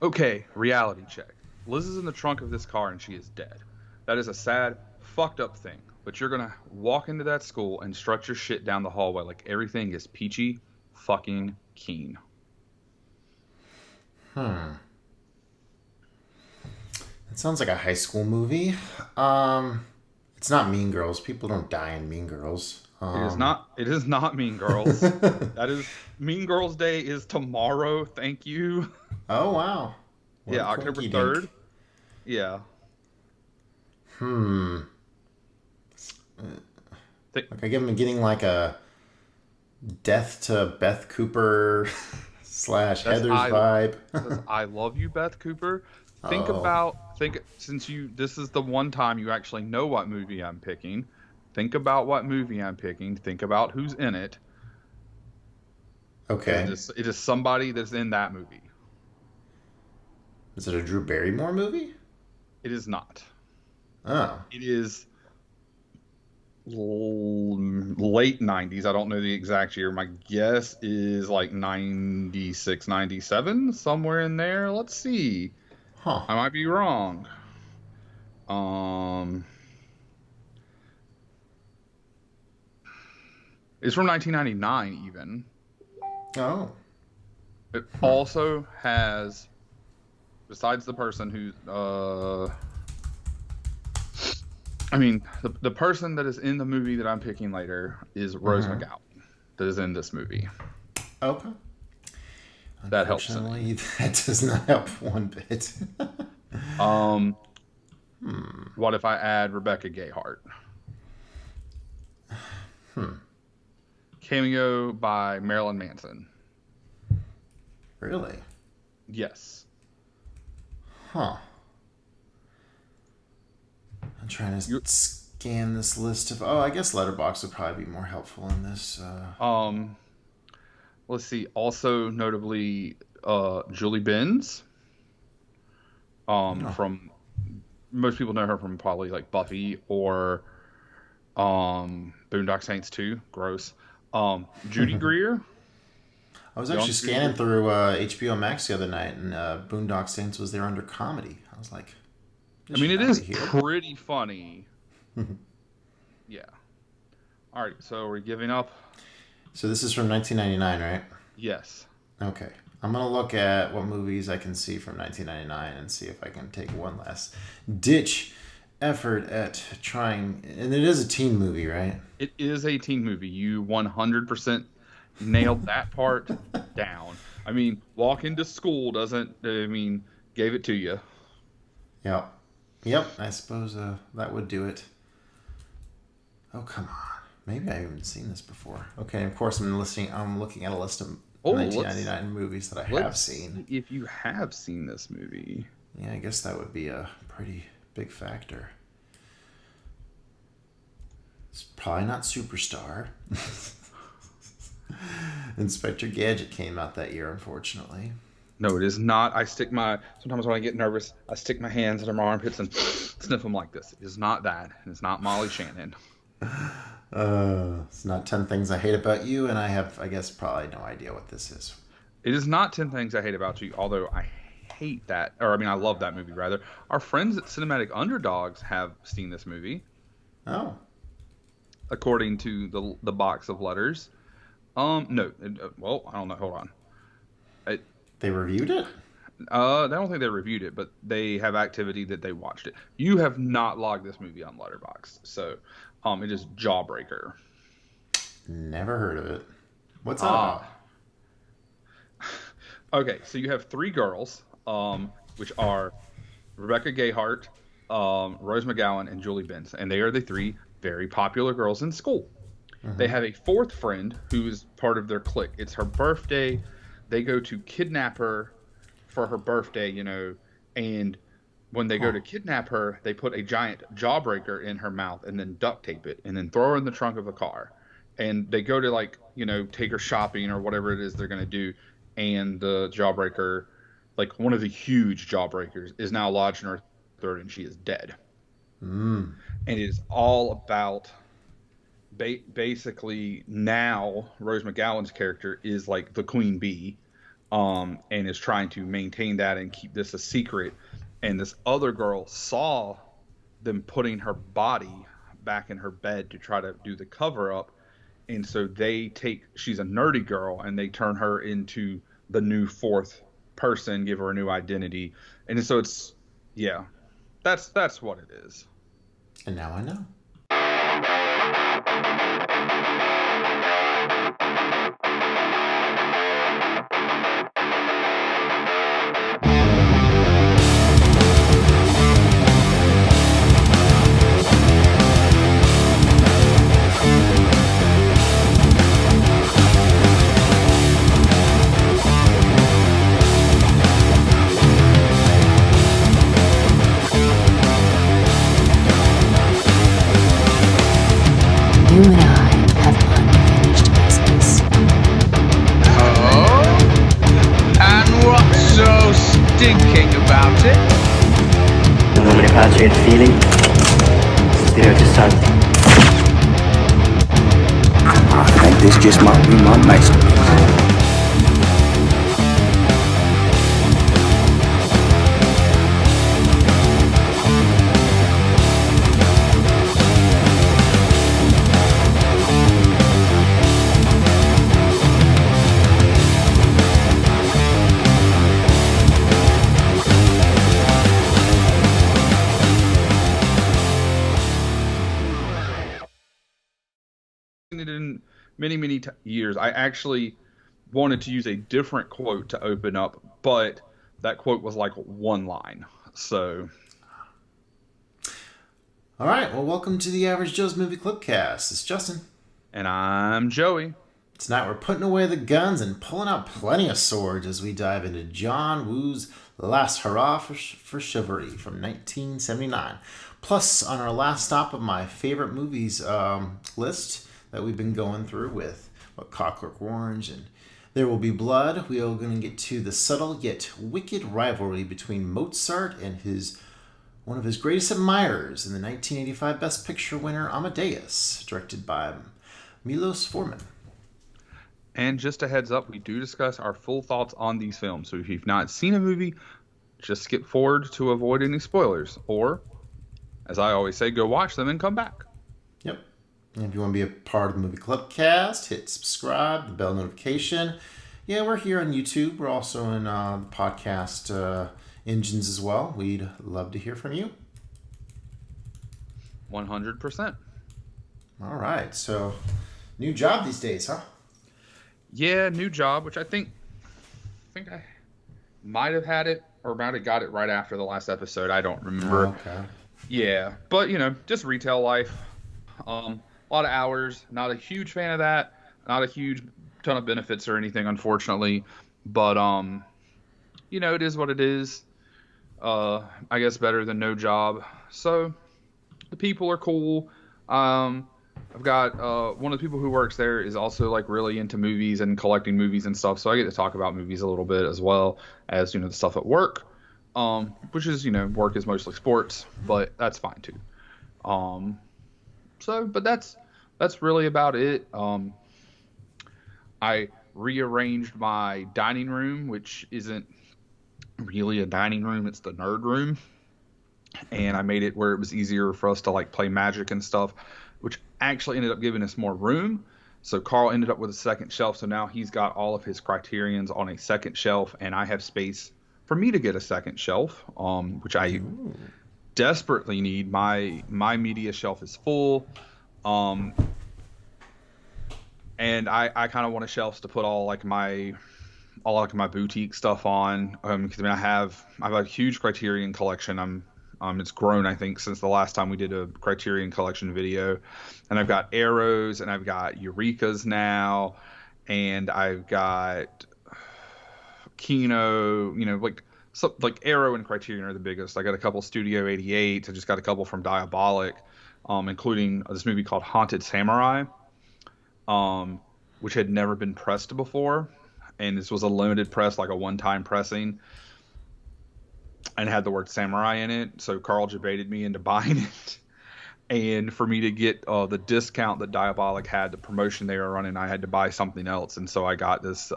Okay, reality check. Liz is in the trunk of this car and she is dead. That is a sad, fucked up thing. But you're gonna walk into that school and strut your shit down the hallway like everything is peachy fucking keen. Hmm. It sounds like a high school movie. Um, it's not Mean Girls. People don't die in Mean Girls. It is not Mean Girls. That is Mean Girls Day is tomorrow, thank you. Oh wow. What a Yeah, October quinky dink. 3rd. Yeah. Hmm. Th- Like I'm getting like a Death to Beth Cooper slash that's Heather's I vibe. Says I love you, Beth Cooper. Oh. Think since you this is the one time you actually know what movie I'm picking. Think about what movie I'm picking. Think about who's in it. Because Okay. it is somebody that's in that movie. Is it a Drew Barrymore movie? It is not. Oh. It is late 90s. I don't know the exact year. My guess is like 96, 97, somewhere in there. Let's see. Huh. I might be wrong. Um, it's from 1999 even. Oh. It Hmm. also has, besides the person who, I mean, the person that is in the movie that I'm picking later is Rose Mm-hmm. McGowan, that is in this movie. Okay. That helps any. Unfortunately, that does not help one bit. Um, Hmm. what if I add Rebecca Gayheart? Hmm. Cameo by Marilyn Manson. Really? Yes. Huh. I'm trying to You scan this list of. Oh, I guess Letterbox would probably be more helpful in this. um, let's see. Also notably, Julie Benz. No. From most people know her from probably like Buffy or Boondock Saints 2. Gross. Judy Greer. I was actually Young Judy scanning Greer. through HBO Max the other night, and Boondock Saints was there under comedy. I was like, I this mean, should it not be is here. pretty funny. Yeah. All right. So we're giving up. So this is from 1999, right? Yes. Okay. I'm gonna look at what movies I can see from 1999 and see if I can take one last ditch effort at trying. And it is a teen movie, right? It is a teen movie. You 100% nailed that part down. I mean, walk into school doesn't, I mean, gave it to you. Yep. Yep. I suppose that would do it. Oh come on. Maybe I haven't seen this before. Okay. Of course, I'm listening. I'm looking at a list of Oh, let's 1999 movies that I have let's seen. see if you have seen this movie. Yeah, I guess that would be a pretty big factor. It's probably not Superstar. Inspector Gadget came out that year, unfortunately. No, it is not. Sometimes when I get nervous, I stick my hands in my armpits and sniff them like this. It is not that. It's not Molly Shannon. It's not 10 Things I Hate About You, and I have, I guess, probably no idea what this is. It is not 10 Things I Hate About You, although I hate that, or I mean, I love that movie rather. Our friends at Cinematic Underdogs have seen this movie, Oh, according to the box of letters. No, well, I don't know. Hold on. It, they reviewed it? I don't think they reviewed it, but they have activity that they watched it. You have not logged this movie on Letterboxd, so it is Jawbreaker. Never heard of it. What's that about? Ah, okay. So you have three girls, which are Rebecca Gayheart, Rose McGowan, and Julie Benz, and they are the three very popular girls in school. They Mm-hmm. have a fourth friend who is part of their clique. It's her birthday. They go to kidnap her for her birthday, and when they go Huh. to kidnap her, they put a giant jawbreaker in her mouth and then duct tape it and then throw her in the trunk of a car. And they go to like, take her shopping or whatever it is they're going to do. And the jawbreaker, like one of the huge jawbreakers, is now lodged in her throat and she is dead. Mm. And it is all about basically now Rose McGowan's character is like the queen bee, and is trying to maintain that and keep this a secret. And this other girl saw them putting her body back in her bed to try to do the cover up. And so she's a nerdy girl, and they turn her into the new fourth person, give her a new identity. And so yeah, that's what it is. And now I know. You and I have unfinished business. Oh? And what's so stinking about it? The moment of heart-rate feeling, spirit is something. I think this just might be my masterpiece. It in many years. I actually wanted to use a different quote to open up, but that quote was like one line. So, all right. Well, welcome to the Average Joe's Movie Clubcast. It's Justin, and I'm Joey. Tonight we're putting away the guns and pulling out plenty of swords as we dive into John Woo's Last Hurrah for Chivalry from 1979. Plus, on our last stop of my favorite movies list that we've been going through with Clockwork Orange and There Will Be Blood, we are going to get to the subtle yet wicked rivalry between Mozart and one of his greatest admirers in the 1985 Best Picture winner Amadeus, directed by Milos Forman. And just a heads up, we do discuss our full thoughts on these films. So if you've not seen a movie, just skip forward to avoid any spoilers. Or, as I always say, go watch them and come back. Yep. And if you want to be a part of the Movie Clubcast, hit subscribe, the bell notification. Yeah, we're here on YouTube. We're also in the podcast engines as well. We'd love to hear from you. 100%. All right. So, new job these days, huh? Yeah, new job, which I think I might have had it or might have got it right after the last episode. I don't remember. Oh, okay. Yeah, but just retail life. A lot of hours. Not a huge fan of that. Not a huge ton of benefits or anything, unfortunately. But it is what it is. I guess better than no job. So the people are cool. I've got one of the people who works there is also like really into movies and collecting movies and stuff. So I get to talk about movies a little bit as well as the stuff at work, which is work is mostly sports, but that's fine too. But that's really about it. I rearranged my dining room, which isn't really a dining room, it's the nerd room, and I made it where it was easier for us to like play Magic and stuff, which actually ended up giving us more room. So Carl ended up with a second shelf, so now he's got all of his Criterions on a second shelf, and I have space for me to get a second shelf, which I desperately need. My media shelf is full, and I kind of want a shelf to put all my boutique stuff on, because I have a huge Criterion collection. It's grown, I think, since the last time we did a Criterion collection video. And I've got Arrows, and I've got Eurekas now, and I've got Kino, like Arrow and Criterion are the biggest. I got a couple Studio 88s. I just got a couple from Diabolic, including this movie called Haunted Samurai, which had never been pressed before. And this was a limited press, like a one-time pressing, and had the word samurai in it. So Carl debated me into buying it. And for me to get the discount that Diabolic had, the promotion they were running, I had to buy something else. And so I got this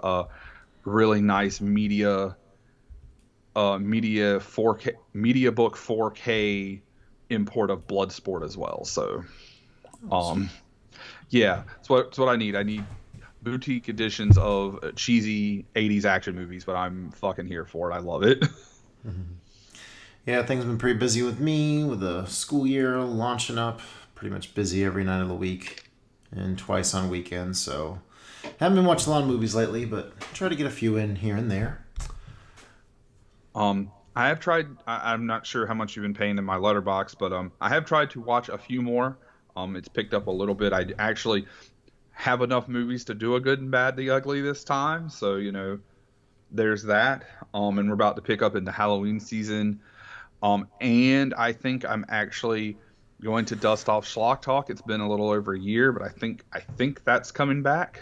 really nice media 4K media book 4K import of Bloodsport as well. So, yeah, it's what I need. I need boutique editions of cheesy 80s action movies, but I'm fucking here for it. I love it. Yeah, things have been pretty busy with me, with the school year launching up. Pretty much busy every night of the week and twice on weekends. So, haven't been watching a lot of movies lately, but try to get a few in here and there. I have tried. I'm not sure how much you've been paying in my letterbox, but I have tried to watch a few more. It's picked up a little bit. I actually have enough movies to do a good and bad, the ugly this time. So there's that. And we're about to pick up into Halloween season. And I think I'm actually going to dust off Schlock Talk. It's been a little over a year, but I think that's coming back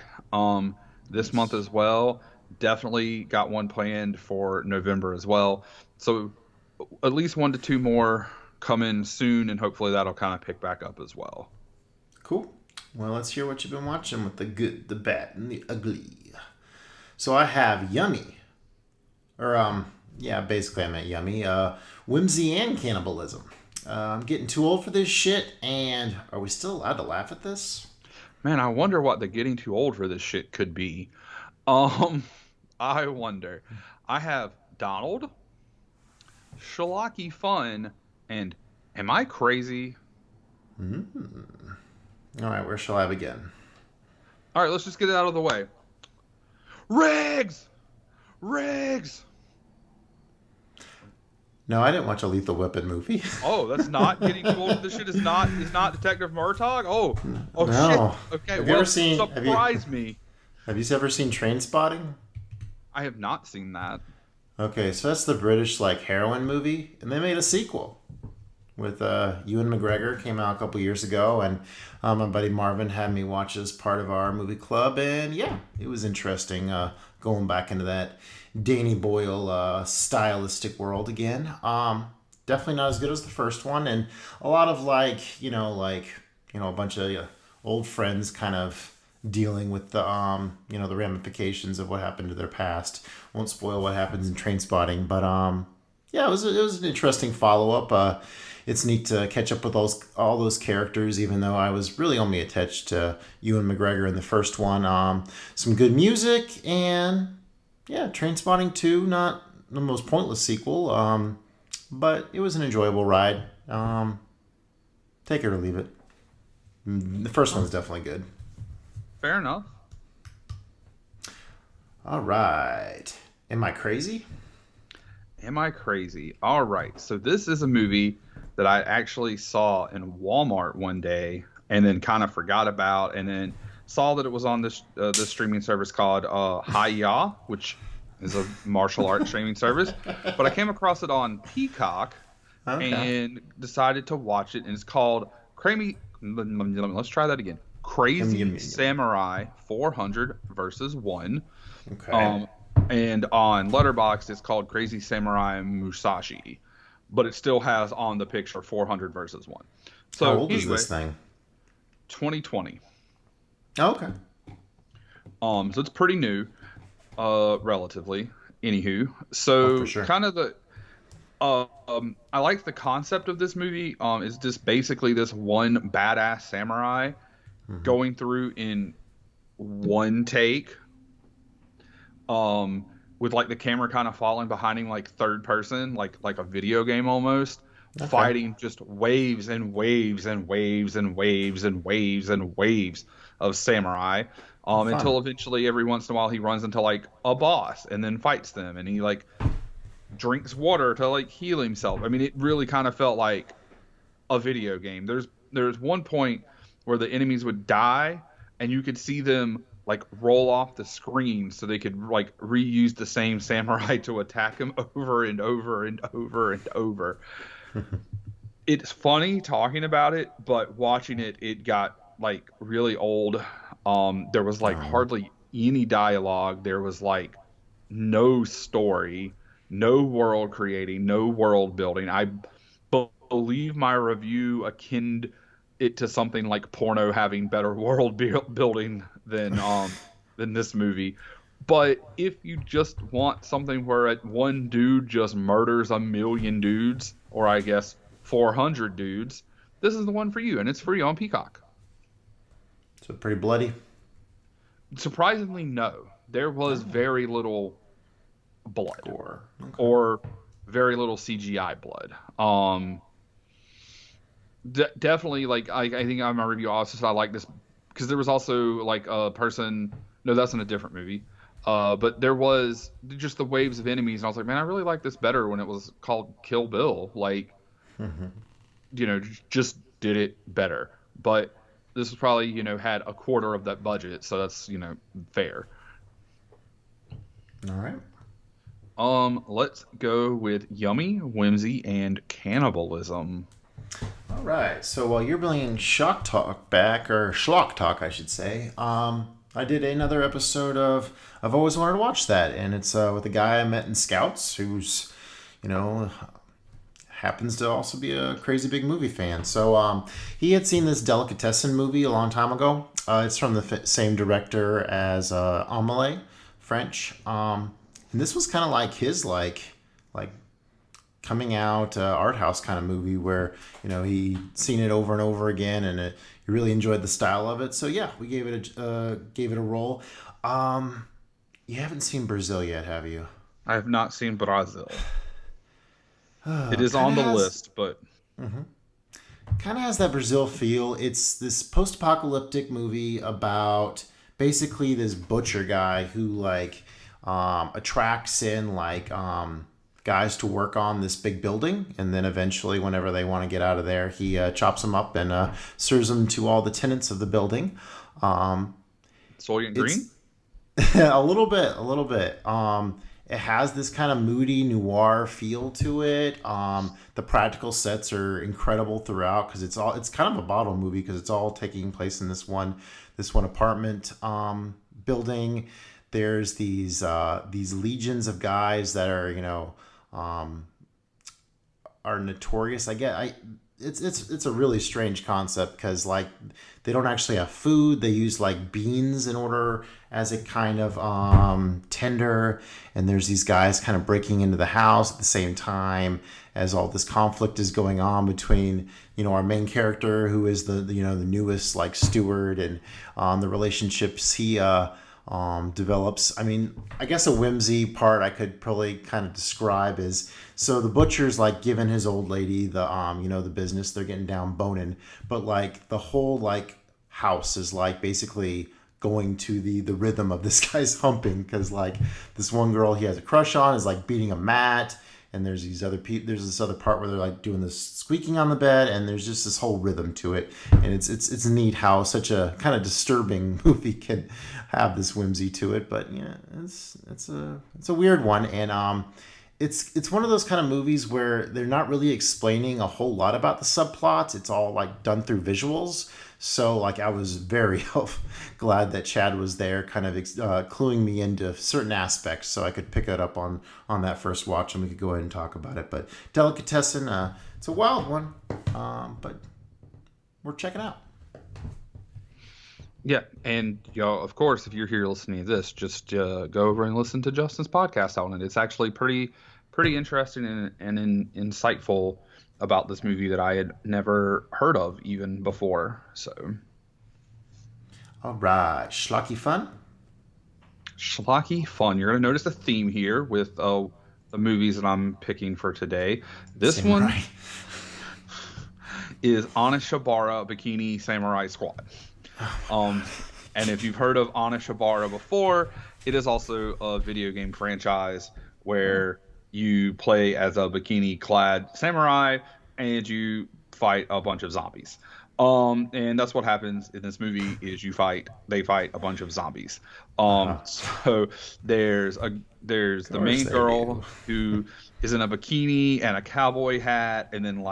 this month as well. Definitely got one planned for November as well. So at least 1 to 2 more come in soon, and hopefully that'll kind of pick back up as well. Cool. Well, let's hear what you've been watching with the good, the bad, and the ugly. So I have Yummy. Basically I meant Yummy. Whimsy and Cannibalism. I'm getting too old for this shit, and are we still allowed to laugh at this? Man, I wonder what the getting too old for this shit could be. I wonder. I have Donald, Schlocky Fun, and Am I Crazy? All right, where shall I begin? All right, let's just get it out of the way. Riggs! No, I didn't watch a Lethal Weapon movie. Oh, that's not getting too old. This shit is not Detective Murtaugh. Oh No. Shit. Okay, Have you ever seen? Surprise me. Have you ever seen Trainspotting? I have not seen that. Okay, so that's the British heroin movie, and they made a sequel with Ewan McGregor. Came out a couple years ago, and my buddy Marvin had me watch as part of our movie club, and yeah, it was interesting going back into that Danny Boyle stylistic world again. Definitely not as good as the first one, and a lot of a bunch of old friends kind of dealing with the the ramifications of what happened to their past. Won't spoil what happens in Trainspotting, but it was an interesting follow up. It's neat to catch up with all those characters, even though I was really only attached to Ewan McGregor in the first one. Some good music, and yeah, Trainspotting 2, not the most pointless sequel, but it was an enjoyable ride. Take it or leave it. The first one's definitely good. Fair enough. All right. Am I crazy? Am I crazy? All right. So this is a movie that I actually saw in Walmart one day and then kind of forgot about, and then saw that it was on this streaming service called Hi-Ya, which is a martial arts streaming service. But I came across it on Peacock and decided to watch it, and it's called Let's try that again. Crazy Samurai 400 versus 1. Okay. And on Letterboxd, it's called Crazy Samurai Musashi, but it still has on the picture 400 versus 1. So how old is this thing? 2020. Oh, okay. So it's pretty new, relatively. Anywho, so for sure. kind of the. I like the concept of this movie. Is just basically this one badass samurai going through in one take, with the camera kind of falling behind him, third person, like a video game almost, fighting just waves and waves and waves and waves and waves and waves of samurai, until eventually every once in a while he runs into a boss and then fights them, and he drinks water to heal himself. I mean, it really kind of felt like a video game. There's one point where the enemies would die and you could see them roll off the screen so they could reuse the same samurai to attack him over and over and over and over. It's funny talking about it, but watching it got really old. There was hardly any dialogue. There was no story, no world creating, no world building. I believe my review akin it to something like porno having better world building than this movie. But if you just want something where one dude just murders a million dudes, or I guess 400 dudes, this is the one for you, and it's free on Peacock. So pretty bloody. Surprisingly, no. There was very little blood, or very little CGI blood. Definitely, like I think on my review also said I like this because there was also like a person. No, that's in a different movie. But there was just the waves of enemies, and I was like, man, I really like this better when it was called Kill Bill. Like, just did it better. But this was probably, had a quarter of that budget, so that's, fair. All right. Let's go with Yummy, Whimsy, and Cannibalism. All right. So while you're bringing Shock Talk back, or Schlock Talk, I should say, I did another episode of I've always wanted to watch that, and it's with a guy I met in Scouts who's, happens to also be a crazy big movie fan. So he had seen this Delicatessen movie a long time ago. It's from the same director as Amelie, French. And this was kind of like his like coming out art house kind of movie where he'd seen it over and over again, and he really enjoyed the style of it. So yeah, we gave it a roll. You haven't seen Brazil yet, have you? I have not seen Brazil. It is on the list, but kind of has that Brazil feel. It's this post-apocalyptic movie about basically this butcher guy who attracts in guys to work on this big building, and then eventually whenever they want to get out of there, he chops them up and serves them to all the tenants of the building. Soylent Green? a little bit. It has this kind of moody noir feel to it. The practical sets are incredible throughout because it's kind of a bottle movie because it's all taking place in this one apartment building. There's these legions of guys that are notorious. It's a really strange concept because they don't actually have food. They use beans in order as a kind of tender, and there's these guys kind of breaking into the house at the same time as all this conflict is going on between our main character, who is the newest steward, and the relationships he develops. I mean, I guess a whimsy part I could probably kind of describe is, so the butcher's giving his old lady the the business, they're getting down boning, but the whole house is basically going to the rhythm of this guy's humping, because this one girl he has a crush on is beating a mat, and there's these other there's this other part where they're doing this squeaking on the bed, and there's just this whole rhythm to it, and it's neat how such a kind of disturbing movie can have this whimsy to it. But yeah, it's a weird one, and it's one of those kind of movies where they're not really explaining a whole lot about the subplots. It's all done through visuals. So I was very glad that Chad was there, kind of cluing me into certain aspects, so I could pick it up on that first watch, and we could go ahead and talk about it. But Delicatessen, it's a wild one, but we're checking out. Yeah, and of course, if you're here listening to this, just go over and listen to Justin's podcast on it. It's actually pretty interesting and insightful about this movie that I had never heard of even before. So, all right, schlocky fun. Schlocky fun. You're gonna notice a theme here with the movies that I'm picking for today. This one is Anishabara Bikini Samurai Squad. And if you've heard of Anishabara before, it is also a video game franchise where you play as a bikini-clad samurai and you fight a bunch of zombies. And that's what happens in this movie is they fight a bunch of zombies. So there's the main girl who is in a bikini and a cowboy hat, and then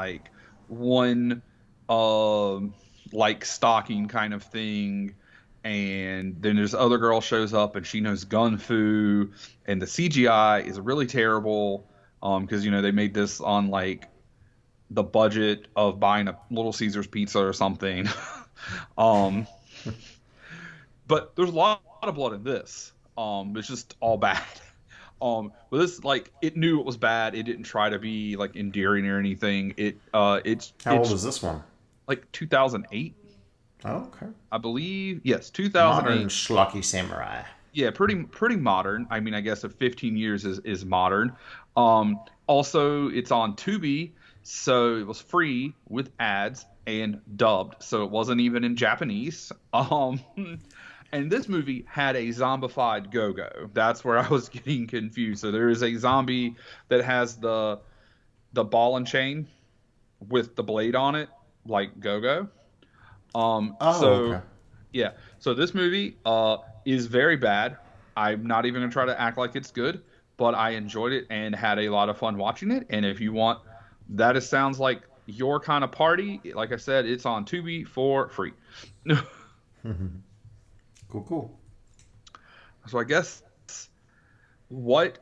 one stocking kind of thing, and then there's the other girl shows up and she knows gun fu, and the CGI is really terrible because they made this on the budget of buying a Little Caesars pizza or something. But there's a lot of blood in this. It's just all bad. But this, like, it knew it was bad. It didn't try to be like endearing or anything. It's How old is this one? like 2008, Oh, okay. I believe. Yes, Modern 2008. schlocky samurai. Yeah, pretty modern. I mean, I guess if 15 years is modern. Also, it's on Tubi, so it was free with ads and dubbed, so it wasn't even in Japanese. And this movie had a zombified Go-Go. That's where I was getting confused. So there is a zombie that has the ball and chain with the blade on it, like Go-Go. Okay. Yeah. So this movie is very bad. I'm not even going to try to act like it's good, but I enjoyed it and had a lot of fun watching it. And if you want, sounds like your kind of party, like I said, it's on Tubi for free. Cool. So I guess, what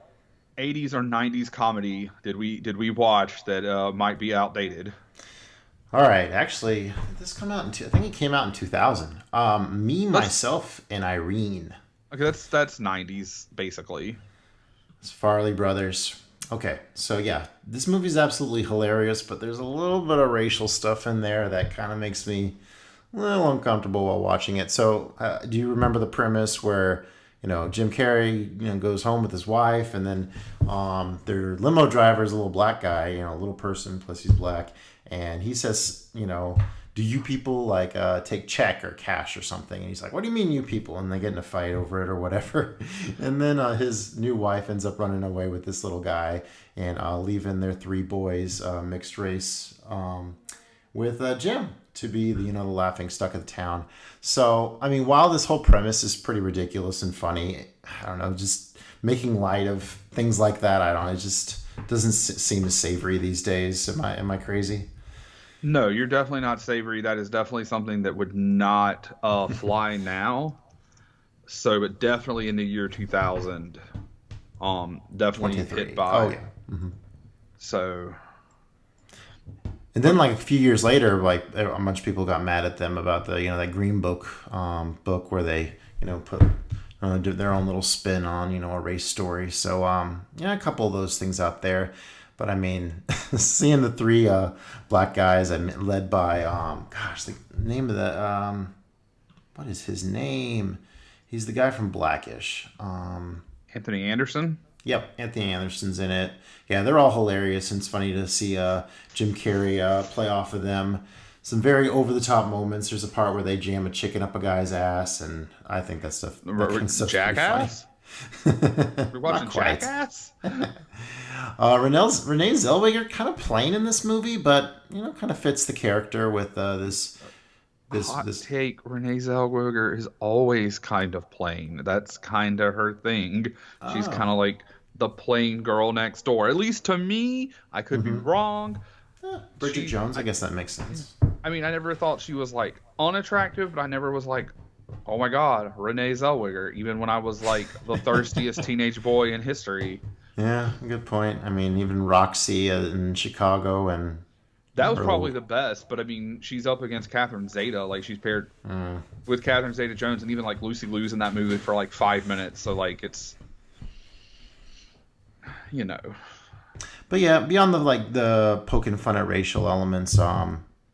80s or 90s comedy did we watch that might be outdated? All right. Actually, this come out I think it came out in 2000. Me, Myself, and Irene. Okay, that's 90s basically. It's Farley Brothers. Okay, so yeah, this movie's absolutely hilarious, but there's a little bit of racial stuff in there that kind of makes me a little uncomfortable while watching it. So, do you remember the premise where, Jim Carrey, goes home with his wife, and then their limo driver is a little black guy, a little person, plus he's black, and he says, do you people like take check or cash or something? And he's like, what do you mean you people? And they get in a fight over it or whatever. And then his new wife ends up running away with this little guy and leaving their 3 boys, mixed race, with Jim to be the laughing stock of the town. So, I mean, while this whole premise is pretty ridiculous and funny, I don't know, just making light of things like that, I don't know, it just doesn't seem as savory these days. Am I crazy? No, you're definitely not savory. That is definitely something that would not fly now. So, but definitely in the year 2000, definitely hit by. Oh yeah. Mm-hmm. So. And then, like a few years later, like a bunch of people got mad at them about the that Green Book book where they put did their own little spin on a race story. So a couple of those things out there. But I mean, seeing the 3 black guys led by the name of the what is his name? He's the guy from Blackish. Anthony Anderson. Yep, Anthony Anderson's in it. Yeah, they're all hilarious, and it's funny to see Jim Carrey play off of them. Some very over-the-top moments. There's a part where they jam a chicken up a guy's ass, and I think that stuff. Jackass. We're watching Jackass. Renee Zellweger kind of plain in this movie, but kind of fits the character with this take. Renee Zellweger is always kind of plain. That's kind of her thing. She's kind of like the plain girl next door. At least to me. I could be wrong. Bridget Jones, I guess that makes sense. I mean, I never thought she was like unattractive, but I never was like, oh my god, Renee Zellweger, even when I was like the thirstiest teenage boy in history. Yeah, good point. I mean, even Roxy in Chicago and that was probably the best, but I mean, she's up against Catherine Zeta. Like, she's paired with Catherine Zeta-Jones, and even like Lucy Liu's in that movie for like 5 minutes. So like, it's But yeah, beyond the poking fun at racial elements,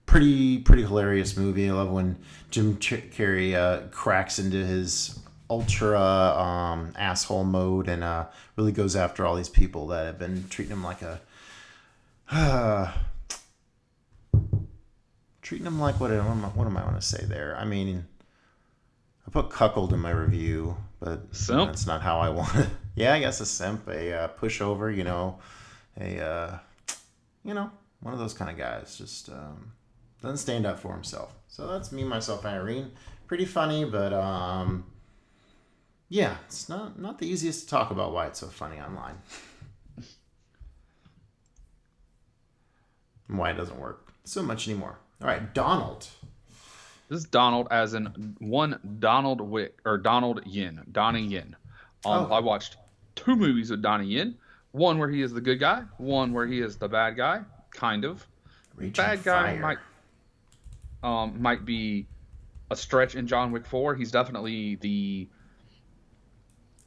pretty hilarious movie. I love when Jim Carrey cracks into his ultra asshole mode and really goes after all these people that have been treating him like what am I want to say there? I mean, I put cuckold in my review, but simp? That's not how I want it. Yeah, I guess a simp, a pushover, one of those kind of guys. Just doesn't stand up for himself. So that's Me, Myself, and Irene. Pretty funny, but yeah, it's not the easiest to talk about why it's so funny online. And why it doesn't work so much anymore. All right, Donald. This is Donald, as in one Donald Wick or Donald Yin, Donnie Yin. I watched 2 movies with Donnie Yin. One where he is the good guy. One where he is the bad guy. Kind of. Bad guy might be a stretch in John Wick 4. He's definitely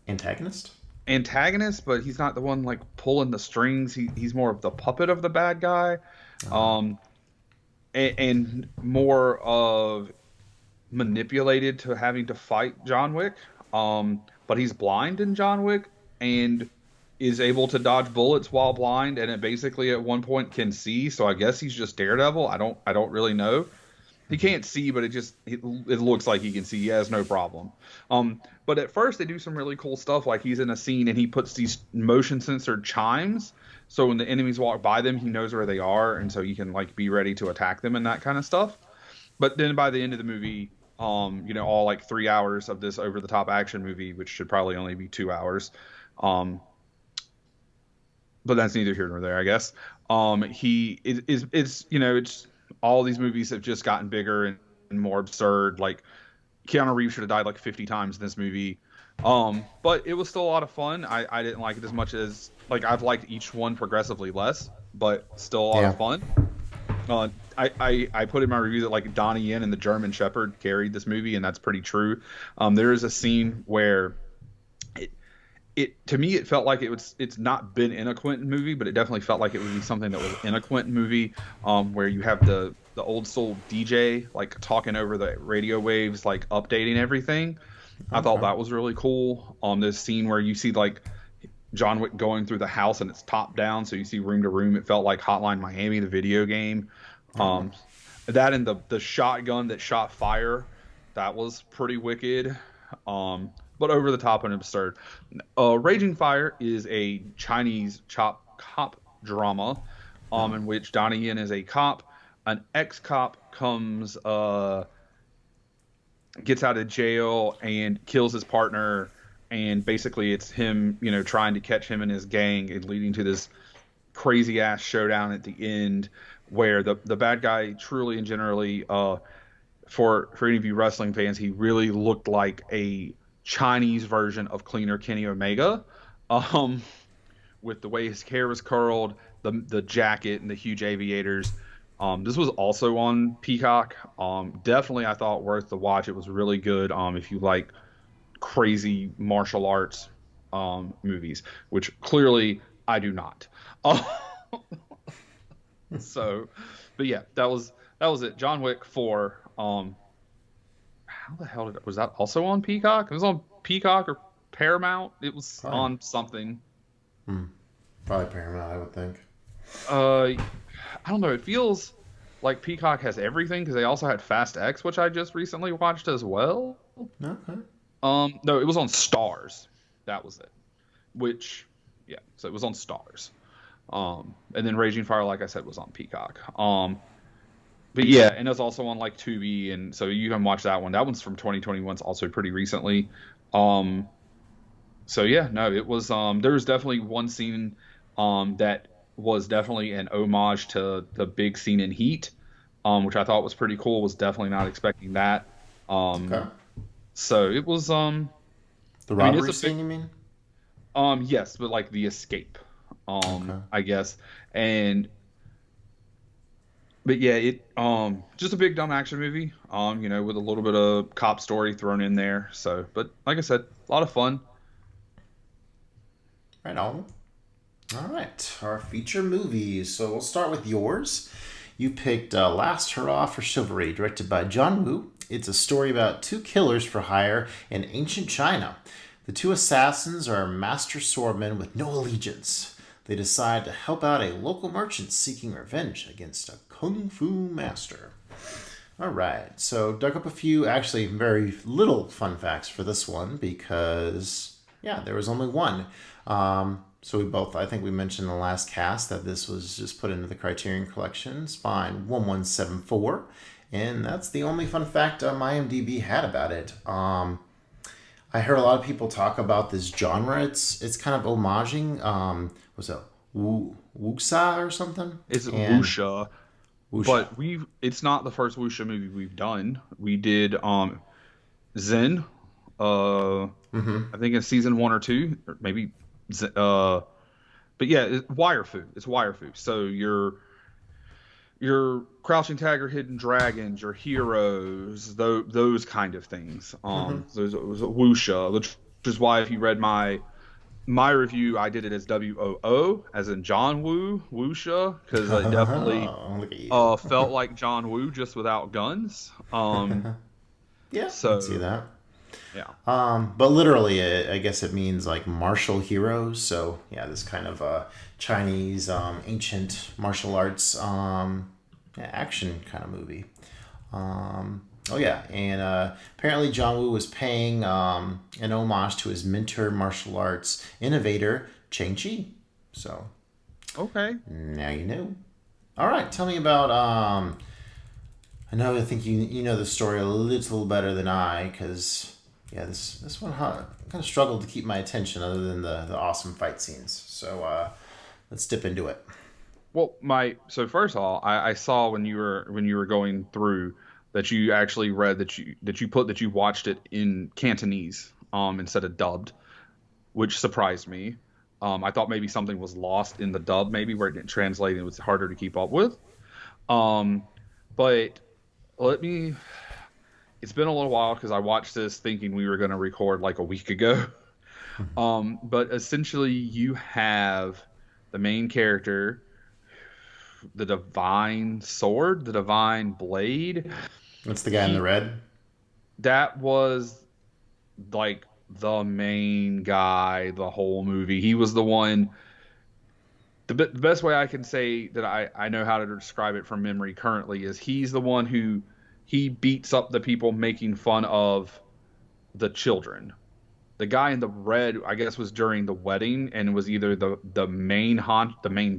Antagonist? Antagonist, but he's not the one like pulling the strings. He's more of the puppet of the bad guy, and more of manipulated to having to fight John Wick. But he's blind in John Wick and is able to dodge bullets while blind, and it basically at one point can see. So I guess he's just Daredevil. I don't really know. He can't see, but it looks like he can see. He has no problem. But at first they do some really cool stuff. Like he's in a scene and he puts these motion censored chimes. So when the enemies walk by them, he knows where they are. And so he can like be ready to attack them and that kind of stuff. But then by the end of the movie, all like 3 hours of this over the top action movie, which should probably only be 2 hours. But that's neither here nor there, I guess. It's all these movies have just gotten bigger and more absurd. Like Keanu Reeves should have died like 50 times in this movie. But it was still a lot of fun. I didn't like it as much as like I've liked each one progressively less, but still a lot of fun. I put in my review that like Donnie Yen and the German Shepherd carried this movie, and that's pretty true. There is a scene where it to me it felt like it's not been in a Quentin movie, but it definitely felt like it would be something that was in a Quentin movie, where you have the old soul DJ like talking over the radio waves, like updating everything. I thought that was really cool. This scene where you see like John Wick going through the house and it's top down, so you see room to room. It felt like Hotline Miami, the video game. That and the shotgun that shot fire, that was pretty wicked. But over the top and absurd. Raging Fire is a Chinese cop drama, in which Donnie Yen is a cop. An ex-cop gets out of jail and kills his partner, and basically it's him, trying to catch him and his gang, and leading to this crazy ass showdown at the end, where the bad guy truly and generally, for any of you wrestling fans, he really looked like a Chinese version of Cleaner Kenny Omega, with the way his hair was curled, the jacket and the huge aviators. This was also on Peacock. Definitely I thought worth the watch. It was really good if you like crazy martial arts movies, which clearly I do not. So, but yeah, that was it. John Wick 4. How the hell was that also on Peacock? It was on Peacock or Paramount. It was on something. Probably Paramount, I would think. I don't know. It feels like Peacock has everything, because they also had Fast X, which I just recently watched as well. Okay. No, it was on Stars. That was it. So it was on Stars. And then Raging Fire, like I said, was on Peacock. But yeah, and it's also on like Tubi, and so you can watch that one. That one's from 2021. It's also pretty recently. So yeah, no, it was. There was definitely one scene that was definitely an homage to the big scene in Heat, which I thought was pretty cool. Was definitely not expecting that. Okay. So it was. The robbery scene, you mean? Yes, but like the escape. Okay. I guess, but yeah, it just a big dumb action movie, with a little bit of cop story thrown in there. So, but like I said, a lot of fun. Right on. All right, our feature movies. So we'll start with yours. You picked Last Hurrah for Chivalry, directed by John Woo. It's a story about two killers for hire in ancient China. The two assassins are master swordmen with no allegiance. They decide to help out a local merchant seeking revenge against a kung fu master. All right, so dug up a few, actually very little fun facts for this one because, there was only one. So we both, I think we mentioned in the last cast that this was just put into the Criterion Collection, Spine 1174, and that's the only fun fact IMDb had about it. I heard a lot of people talk about this genre. It's kind of homaging, was it wuxia or something? It's wuxia. But it's not the first wuxia movie we've done. We did Zen, I think in season 1 or 2, or maybe but yeah, wire fu. It's wire fu. So your Crouching Tiger, Hidden Dragons, your heroes, those kind of things. Those wuxia, the is why if you read my review, I did it as WOO, as in John Woo, Woosha, because I definitely Look at you. felt like John Woo just without guns. Yeah, So I can see that. yeah, But literally, I guess it means like martial heroes. So yeah, this kind of Chinese ancient martial arts action kind of movie. Oh yeah, and apparently John Woo was paying an homage to his mentor, martial arts innovator Chang Chi. So okay. now you know. All right, tell me about. I think you know the story a little better than I, because yeah, this one kind of struggled to keep my attention other than the awesome fight scenes. So let's dip into it. Well, so first of all, I saw when you were going through that you actually read that you watched it in Cantonese instead of dubbed, which surprised me. I thought maybe something was lost in the dub, maybe where it didn't translate and it was harder to keep up with. But it's been a little while because I watched this thinking we were going to record like a week ago. But essentially you have the main character, the divine sword, the divine blade. That's the guy in the red. That was like the main guy the whole movie. He was the one. The best way I can say that I know how to describe it from memory currently is he's the one who he beats up the people making fun of the children. The guy in the red, I guess, was during the wedding and was either the main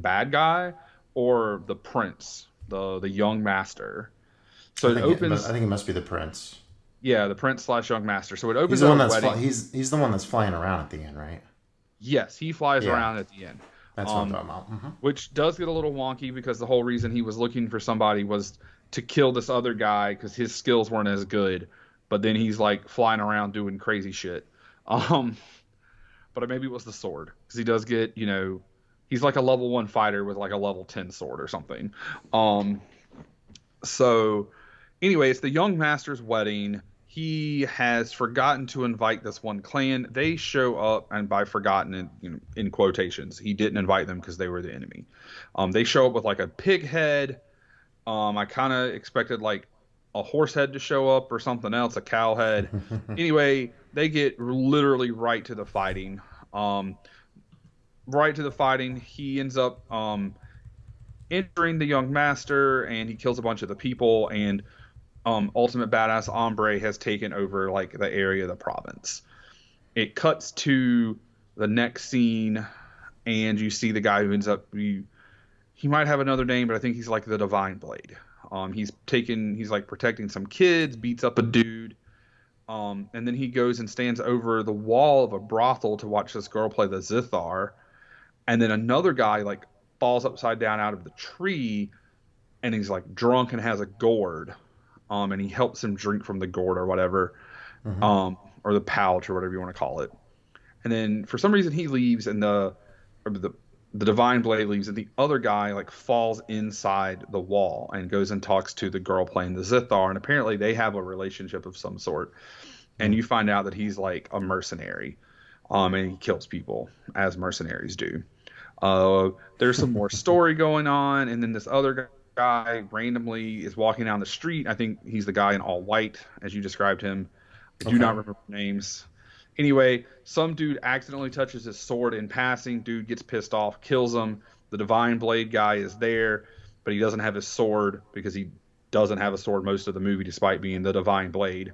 bad guy or the prince, the young master. So it opens. I think it must be the prince. Yeah, the prince / young master. So it opens. He's the one wedding. He's the one that's flying around at the end, right? Yes, he flies around at the end. That's what I'm talking about. Mm-hmm. Which does get a little wonky because the whole reason he was looking for somebody was to kill this other guy because his skills weren't as good. But then he's like flying around doing crazy shit. But maybe it was the sword because he does get, he's like a level 1 fighter with like a level 10 sword or something. So anyway, it's the young master's wedding. He has forgotten to invite this one clan. They show up, and by forgotten, in quotations, he didn't invite them because they were the enemy. They show up with like a pig head. I kind of expected like a horse head to show up or something else, a cow head. Anyway, they get literally right to the fighting. He ends up entering the young master, and he kills a bunch of the people, and Ultimate Badass Hombre has taken over like the area of the province. It cuts to the next scene, and you see the guy who ends up he might have another name, but I think he's like the Divine Blade. He's like protecting some kids, beats up a dude, and then he goes and stands over the wall of a brothel to watch this girl play the zithar, and then another guy like falls upside down out of the tree, and he's like drunk and has a gourd. And he helps him drink from the gourd or whatever, or the pouch or whatever you want to call it. And then for some reason he leaves, and the Divine Blade leaves, and the other guy like falls inside the wall and goes and talks to the girl playing the zithar, and apparently they have a relationship of some sort. And you find out that he's like a mercenary, and he kills people as mercenaries do. There's some more story going on, and then this other guy randomly is walking down the street. I think he's the guy in all white, as you described him. I do not remember names. Anyway, some dude accidentally touches his sword in passing. Dude gets pissed off, kills him. The Divine Blade guy is there, but he doesn't have his sword because he doesn't have a sword most of the movie, despite being the Divine Blade,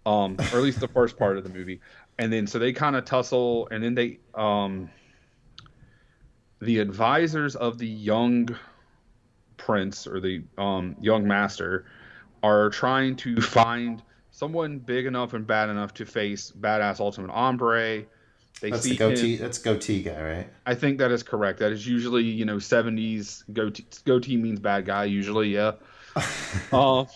or at least the first part of the movie. And then so they kind of tussle, and then they the advisors of the young prince or the young master are trying to find someone big enough and bad enough to face badass Ultimate Hombre. That's the goatee. That's goatee guy, right? I think that is correct. That is usually 70s goatee. Goatee means bad guy usually. Yeah. What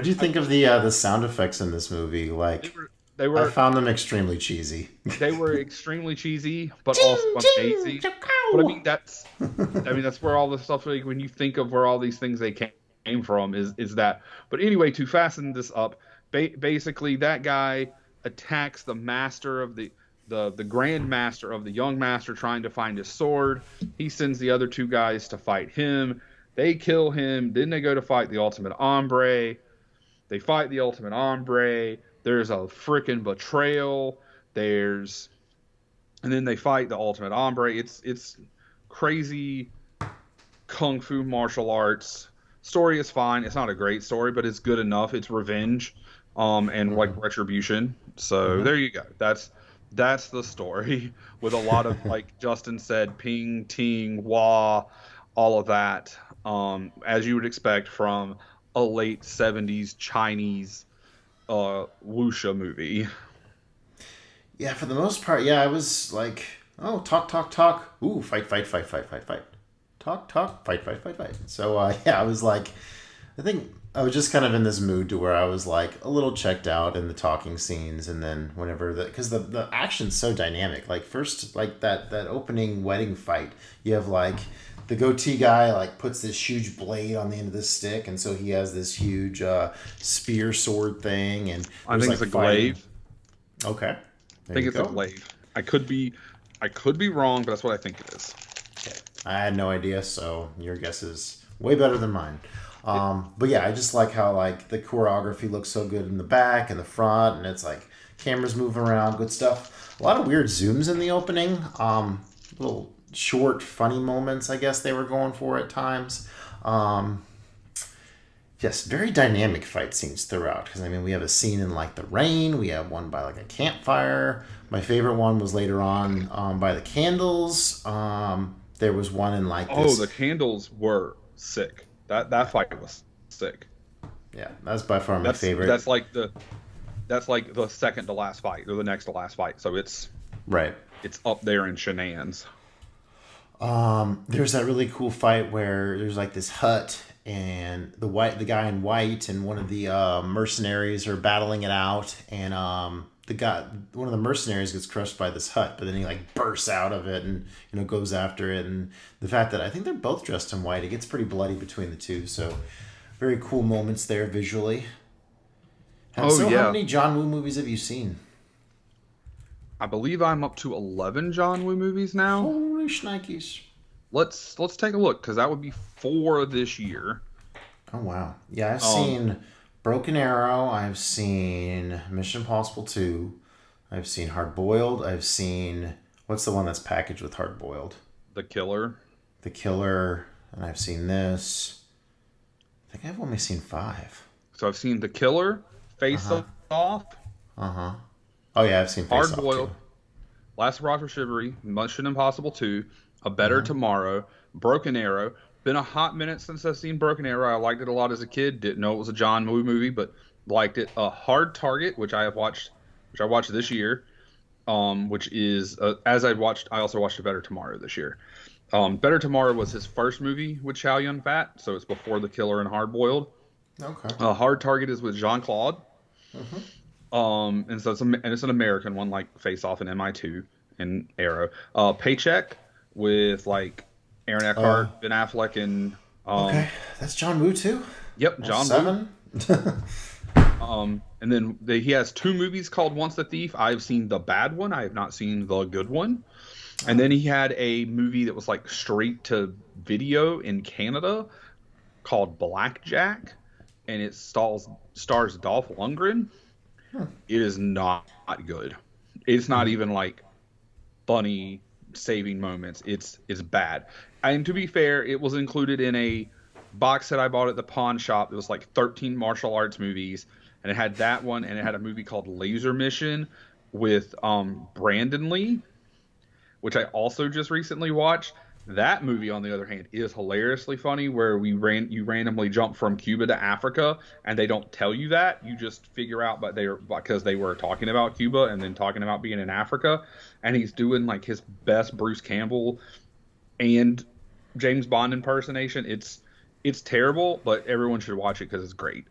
do you think of the sound effects in this movie? Like they were. I found them extremely cheesy. They were extremely cheesy, but also amazing. But I mean that's where all the stuff, like when you think of where all these things they came from is that. But anyway, to fasten this up, basically that guy attacks the master of the grand master of the young master trying to find his sword. He sends the other two guys to fight him. They kill him. Then they go to fight the ultimate hombre. They fight the ultimate hombre. There's a freaking betrayal. And then they fight the ultimate hombre. It's crazy kung fu martial arts. Story is fine. It's not a great story, but it's good enough. It's revenge, and like retribution. So there you go. That's the story with a lot of, like Justin said, ping, ting, wah, all of that, as you would expect from a late 70s Chinese wuxia movie. Yeah, for the most part, yeah, I was like, oh, talk. Ooh, fight. Talk, fight. So, yeah, I was like, I think I was just kind of in this mood to where I was like a little checked out in the talking scenes, and then whenever because the action's so dynamic. Like first, like that opening wedding fight, you have like the goatee guy like puts this huge blade on the end of the stick, and so he has this huge spear sword thing, and I think it's a glaive. Okay. I think it's a glaive. I could be wrong, but that's what I think it is. Okay. I had no idea, so your guess is way better than mine. But yeah, I just like how like the choreography looks so good in the back and the front, and it's like cameras moving around, good stuff. A lot of weird zooms in the opening. Little short, funny moments, I guess they were going for at times. Yes, very dynamic fight scenes throughout. Because, I mean, we have a scene in, like, the rain. We have one by, like, a campfire. My favorite one was later on by the candles. There was one in, like, this... Oh, the candles were sick. That fight was sick. Yeah, that's by far my favorite. That's like the second to last fight, or the next to last fight. So it's... Right. It's up there in shenanigans. There's that really cool fight where there's, like, this hut... and the guy in white and one of the mercenaries are battling it out, and one of the mercenaries gets crushed by this hut, but then he like bursts out of it and goes after it, and the fact that I think they're both dressed in white, it gets pretty bloody between the two, so very cool moments there visually. How many John Woo movies have you seen? I believe I'm up to 11 John Woo movies now. Holy shnikes. Let's take a look, because that would be 4 this year. Oh, wow. Yeah, I've seen Broken Arrow. I've seen Mission Impossible 2. I've seen Hard Boiled. I've seen... What's the one that's packaged with Hard Boiled? The Killer. The Killer. And I've seen this. I think I've only seen 5. So I've seen The Killer, Face Off. Uh-huh. Oh, yeah, I've seen Face Off, Hard Boiled, too. Last Hurrah for Chivalry, Mission Impossible 2, A Better Tomorrow, Broken Arrow. Been a hot minute since I've seen Broken Arrow. I liked it a lot as a kid. Didn't know it was a John Woo movie, but liked it. Hard Target, which I watched this year, which is I also watched A Better Tomorrow this year. Better Tomorrow was his first movie with Chow Yun-fat, so it's before The Killer and Hard Boiled. Okay. Hard Target is with Jean-Claude. And so it's an American one, like Face Off and MI2 and Arrow. Paycheck with like Aaron Eckhart, Ben Affleck, and okay, that's John Woo too. Yep, John 7. Woo. And then he has 2 movies called Once the Thief. I've seen the bad one. I have not seen the good one. And then he had a movie that was like straight to video in Canada called Blackjack, and it stars Dolph Lundgren. It is not good. It's not even like funny saving moments. It's bad. And to be fair, it was included in a box set I bought at the pawn shop. It was like 13 martial arts movies, and it had that one, and it had a movie called Laser Mission with Brandon Lee, which I also just recently watched. That movie, on the other hand, is hilariously funny, where you randomly jump from Cuba to Africa, and they don't tell you that. You just figure out because they were talking about Cuba and then talking about being in Africa, and he's doing like his best Bruce Campbell and James Bond impersonation. It's terrible, but everyone should watch it because it's great.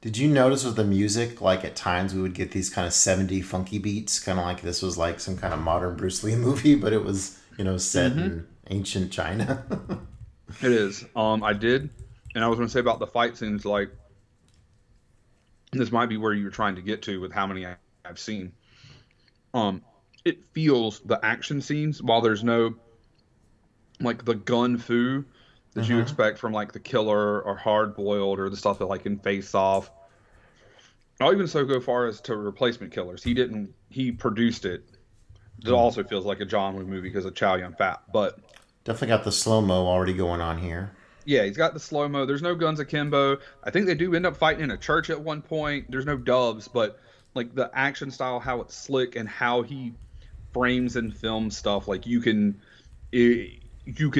Did you notice with the music, like at times we would get these kind of 70 funky beats, kind of like this was like some kind of modern Bruce Lee movie, but it was, set in ancient China. It is. I did, and I was going to say about the fight scenes, like and this might be where you're trying to get to with how many I've seen. It feels the action scenes, while there's no like the gun fu that you expect from like the Killer or Hard Boiled or the stuff that like in Face Off. I'll even so go far as to Replacement Killers. He produced it. It also feels like a John Woo movie because of Chow Yun Fat, but Definitely got the slow-mo already going on here. yeah, he's got the slow-mo. There's no guns akimbo. I think they do end up fighting in a church at one point. There's no dubs, but like the action style, how it's slick and how he frames and films stuff, like you can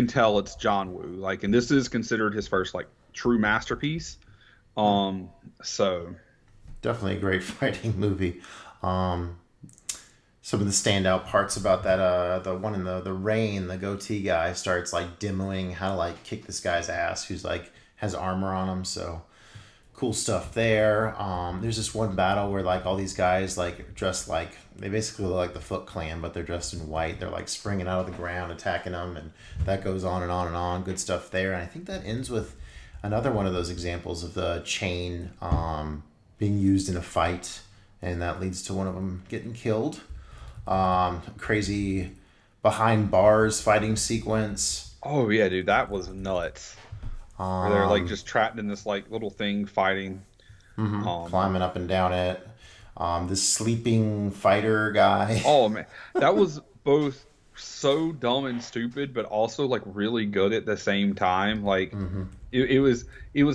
tell it's John Woo. Like, and this is considered his first like true masterpiece. So Definitely a great fighting movie. Some of the standout parts about that, the one in the rain, the goatee guy starts like demoing how to like kick this guy's ass, who's like has armor on him. So cool stuff there. There's this one battle where like all these guys like dressed like they basically look like the Foot Clan, but they're dressed in white. They're like springing out of the ground, attacking them, and that goes on and on and on. Good stuff there. And I think that ends with another one of those examples of the chain being used in a fight, and that leads to one of them getting killed. Crazy behind bars fighting sequence. oh yeah, dude, that was nuts. Where they're like just trapped in this like little thing fighting. Climbing up and down it. This sleeping fighter guy. Oh man, that was both so dumb and stupid, but also like really good at the same time. Like it was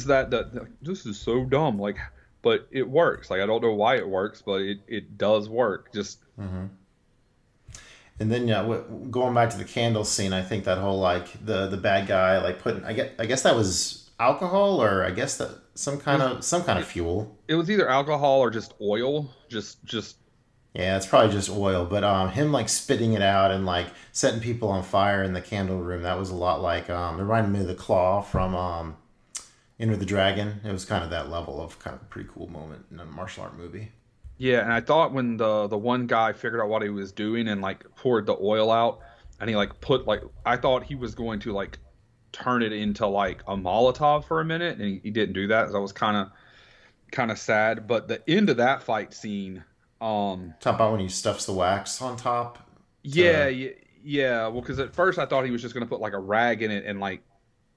that this is so dumb. Like, but it works. Like I don't know why it works, but it does work. Just And then going back to the candle scene, I think that whole like the bad guy like putting I guess that was alcohol, or I guess that some kind of fuel. it was either alcohol or just oil. Just Yeah, it's probably just oil, but him like spitting it out and like setting people on fire in the candle room, that was a lot like it reminded me of the Claw from Enter the Dragon. It was kind of that level of kind of a pretty cool moment in a martial art movie. yeah. And I thought when the one guy figured out what he was doing and like poured the oil out, and he like put like I thought he was going to like turn it into like a Molotov for a minute, and he didn't do that. So I was kind of sad. But the end of that fight scene, Talk about when he stuffs the wax on top. yeah, yeah. Well, because at first I thought he was just gonna put like a rag in it and like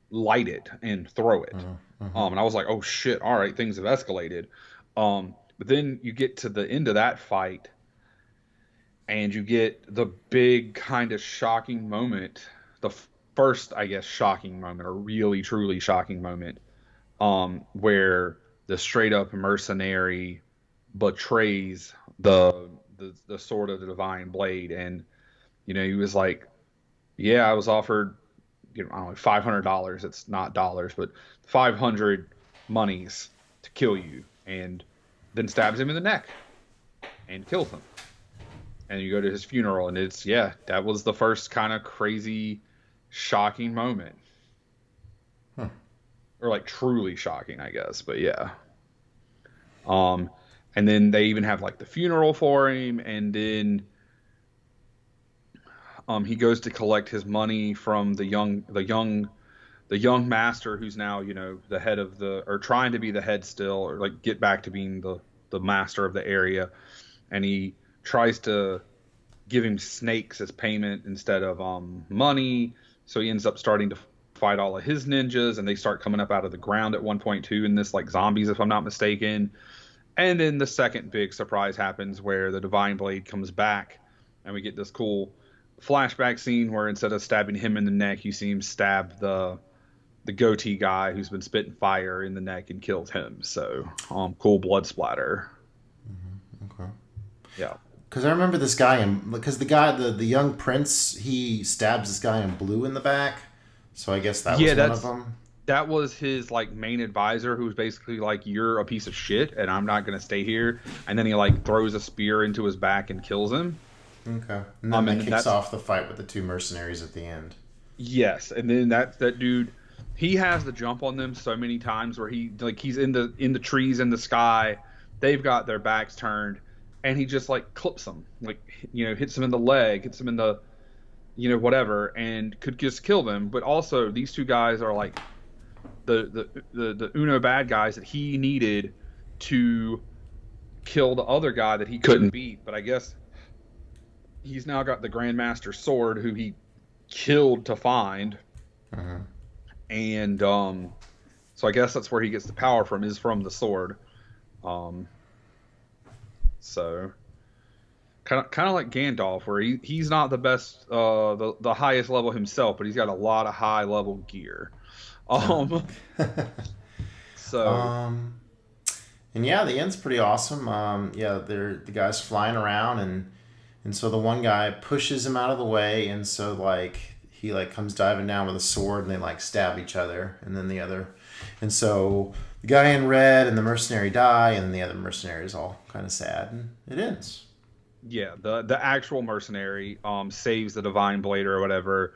light it and throw it. And I was like, oh shit, all right, things have escalated. But then you get to the end of that fight, and you get the big kind of shocking moment, the first, I guess, shocking moment, or really truly shocking moment, where the straight up mercenary betrays the sword of the divine blade. And he was like, yeah, I was offered I don't know, $500. It's not dollars, but 500 monies to kill you, and then stabs him in the neck and kills him. And you go to his funeral, and that was the first kind of crazy, shocking moment. Or like truly shocking, I guess. But yeah. And then they even have like the funeral for him, and then he goes to collect his money from the young master, who's now the head of or trying to be the head still, or like get back to being the master of the area. And he tries to give him snakes as payment instead of money. So he ends up starting to fight all of his ninjas, and they start coming up out of the ground at one point too, in this like zombies, if I'm not mistaken. And then the second big surprise happens where the divine blade comes back, and we get this cool flashback scene where instead of stabbing him in the neck, you see him stab the goatee guy who's been spitting fire in the neck and kills him. So cool blood splatter. Okay. Yeah. Because I remember this guy, because the young prince, he stabs this guy in blue in the back. So I guess that was one of them. That was his like main advisor, who's basically like, you're a piece of shit and I'm not going to stay here. And then he like throws a spear into his back and kills him. Okay. And then that kicks off the fight with the two mercenaries at the end. Yes. And then that dude, he has the jump on them so many times where he's in the trees in the sky. They've got their backs turned, and he just like clips them, like, hits them in the leg, hits them in the, whatever, and could just kill them. But also these two guys are like the Uno bad guys that he needed to kill the other guy that he couldn't beat. But I guess he's now got the Grandmaster sword, who he killed to find. And so I guess that's where he gets the power from, is from the sword. So kind of like Gandalf, where he's not the best, the highest level himself, but he's got a lot of high level gear. And yeah, the end's pretty awesome. The guy's flying around, and so the one guy pushes him out of the way, and so he comes diving down with a sword, and they stab each other, and then and so the guy in red and the mercenary die, and the other mercenary is all kind of sad, and it ends. Yeah, the actual mercenary saves the divine blade or whatever,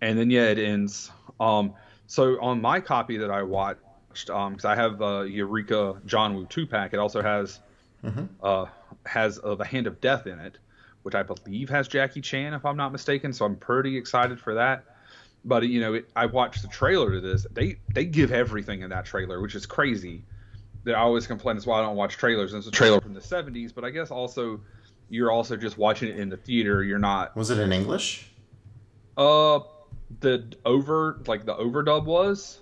and then it ends. So on my copy that I watched, because I have Eureka John Woo 2-pack, it also has the Hand of Death in it, which I believe has Jackie Chan, if I'm not mistaken. So I'm pretty excited for that. But I watched the trailer to this. They give everything in that trailer, which is crazy. That I always complain is why I don't watch trailers. And it's a trailer from the 70s, but I guess also you're also just watching it in the theater. You're not. Was it in English? The overdub was.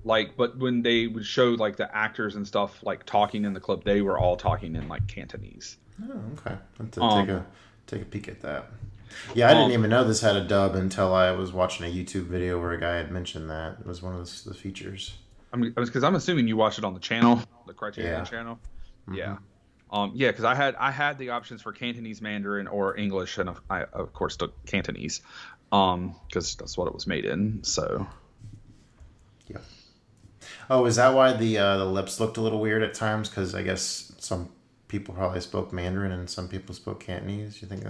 But when they would show the actors and stuff talking in the clip, they were all talking in Cantonese. Oh, okay. I'll have to take a peek at that. Yeah, I didn't even know this had a dub until I was watching a YouTube video where a guy had mentioned that it was one of the features. Because I'm assuming you watched it on the channel, the Criterion channel. Yeah. Because I had the options for Cantonese, Mandarin, or English, and I of course took Cantonese, because that's what it was made in. So. Yeah. Oh, is that why the lips looked a little weird at times? Because I guess some people probably spoke Mandarin and some people spoke Cantonese. You think?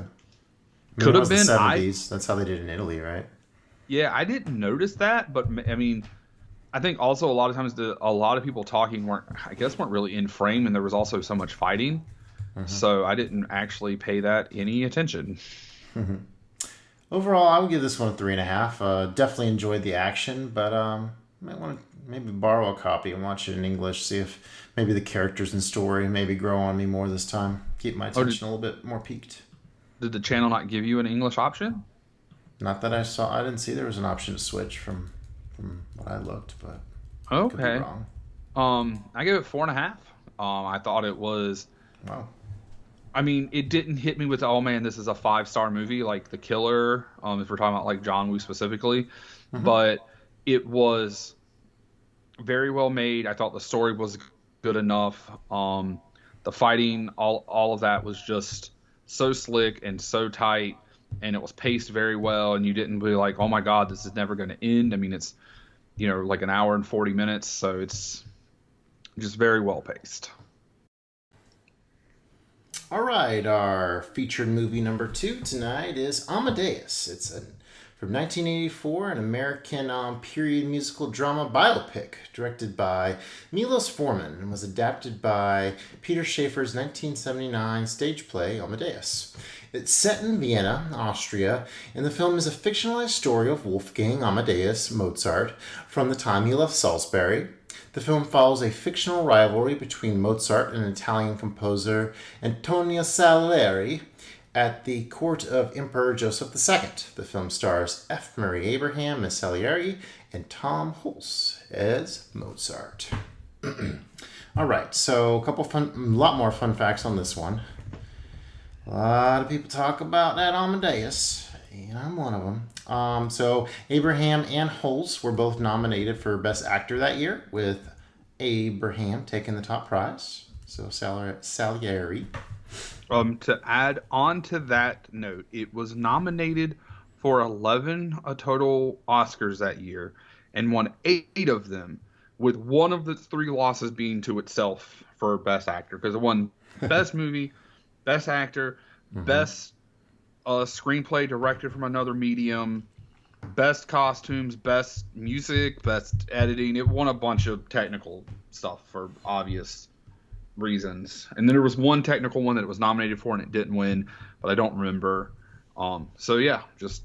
Could have been. The 70s. That's how they did in Italy, right? Yeah, I didn't notice that, but I think also a lot of times a lot of people talking weren't really in frame, and there was also so much fighting, so I didn't actually pay that any attention. Overall, I would give this one a 3.5. Definitely enjoyed the action, but might want to maybe borrow a copy and watch it in English. See if maybe the characters and story maybe grow on me more this time. Keep my attention a little bit more peaked. Did the channel not give you an English option? Not that I saw. I didn't see there was an option to switch from what I looked, but okay. Could be wrong. I gave it 4.5. I thought it was. Wow. It didn't hit me with, oh man, this is a 5-star movie like The Killer. If we're talking about John Woo specifically, but it was very well made. I thought the story was good enough. The fighting, all of that was just so slick and so tight, and it was paced very well, and you didn't be like, oh my god, this is never going to end. It's an hour and 40 minutes, so it's just very well paced. All right, our featured movie number 2 tonight is Amadeus. It's from 1984, an American period musical drama biopic directed by Milos Forman and was adapted by Peter Shaffer's 1979 stage play Amadeus. It's set in Vienna, Austria, and the film is a fictionalized story of Wolfgang Amadeus Mozart from the time he left Salisbury. The film follows a fictional rivalry between Mozart and Italian composer Antonio Salieri at the court of Emperor Joseph II. The film stars F. Murray Abraham as Salieri and Tom Hulce as Mozart. All right, so a lot more fun facts on this one. A lot of people talk about that Amadeus, and I'm one of them. So Abraham and Hulce were both nominated for Best Actor that year, with Abraham taking the top prize. So Salieri. To add on to that note, it was nominated for 11 total Oscars that year and won 8 of them, with one of the 3 losses being to itself for Best Actor, because it won Best Movie, Best Actor, Best Screenplay directed from another medium, Best Costumes, Best Music, Best Editing. It won a bunch of technical stuff for obvious reasons. And then there was one technical one that it was nominated for and it didn't win, but I don't remember. So yeah, just...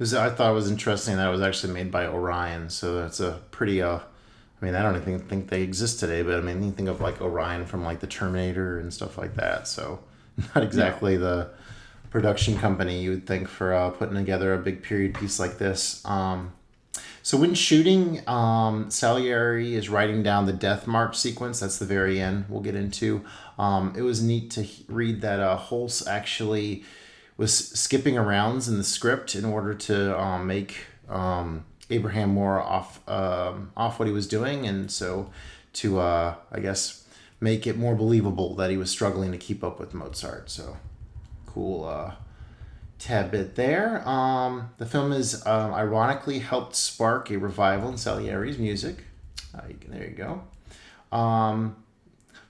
I thought it was interesting that it was actually made by Orion, so that's a pretty I mean, I don't even think they exist today, but I mean, you think of like Orion from like the Terminator and stuff like that. So, not exactly the production company you would think for putting together a big period piece like this. So when shooting, Salieri is writing down the death march sequence. That's the very end we'll get into. It was neat to read that Holst actually was skipping arounds in the script in order to make Abraham more off what he was doing, and so to I guess make it more believable that he was struggling to keep up with Mozart. So cool tad bit there. The film is ironically helped spark a revival in Salieri's music. There you go.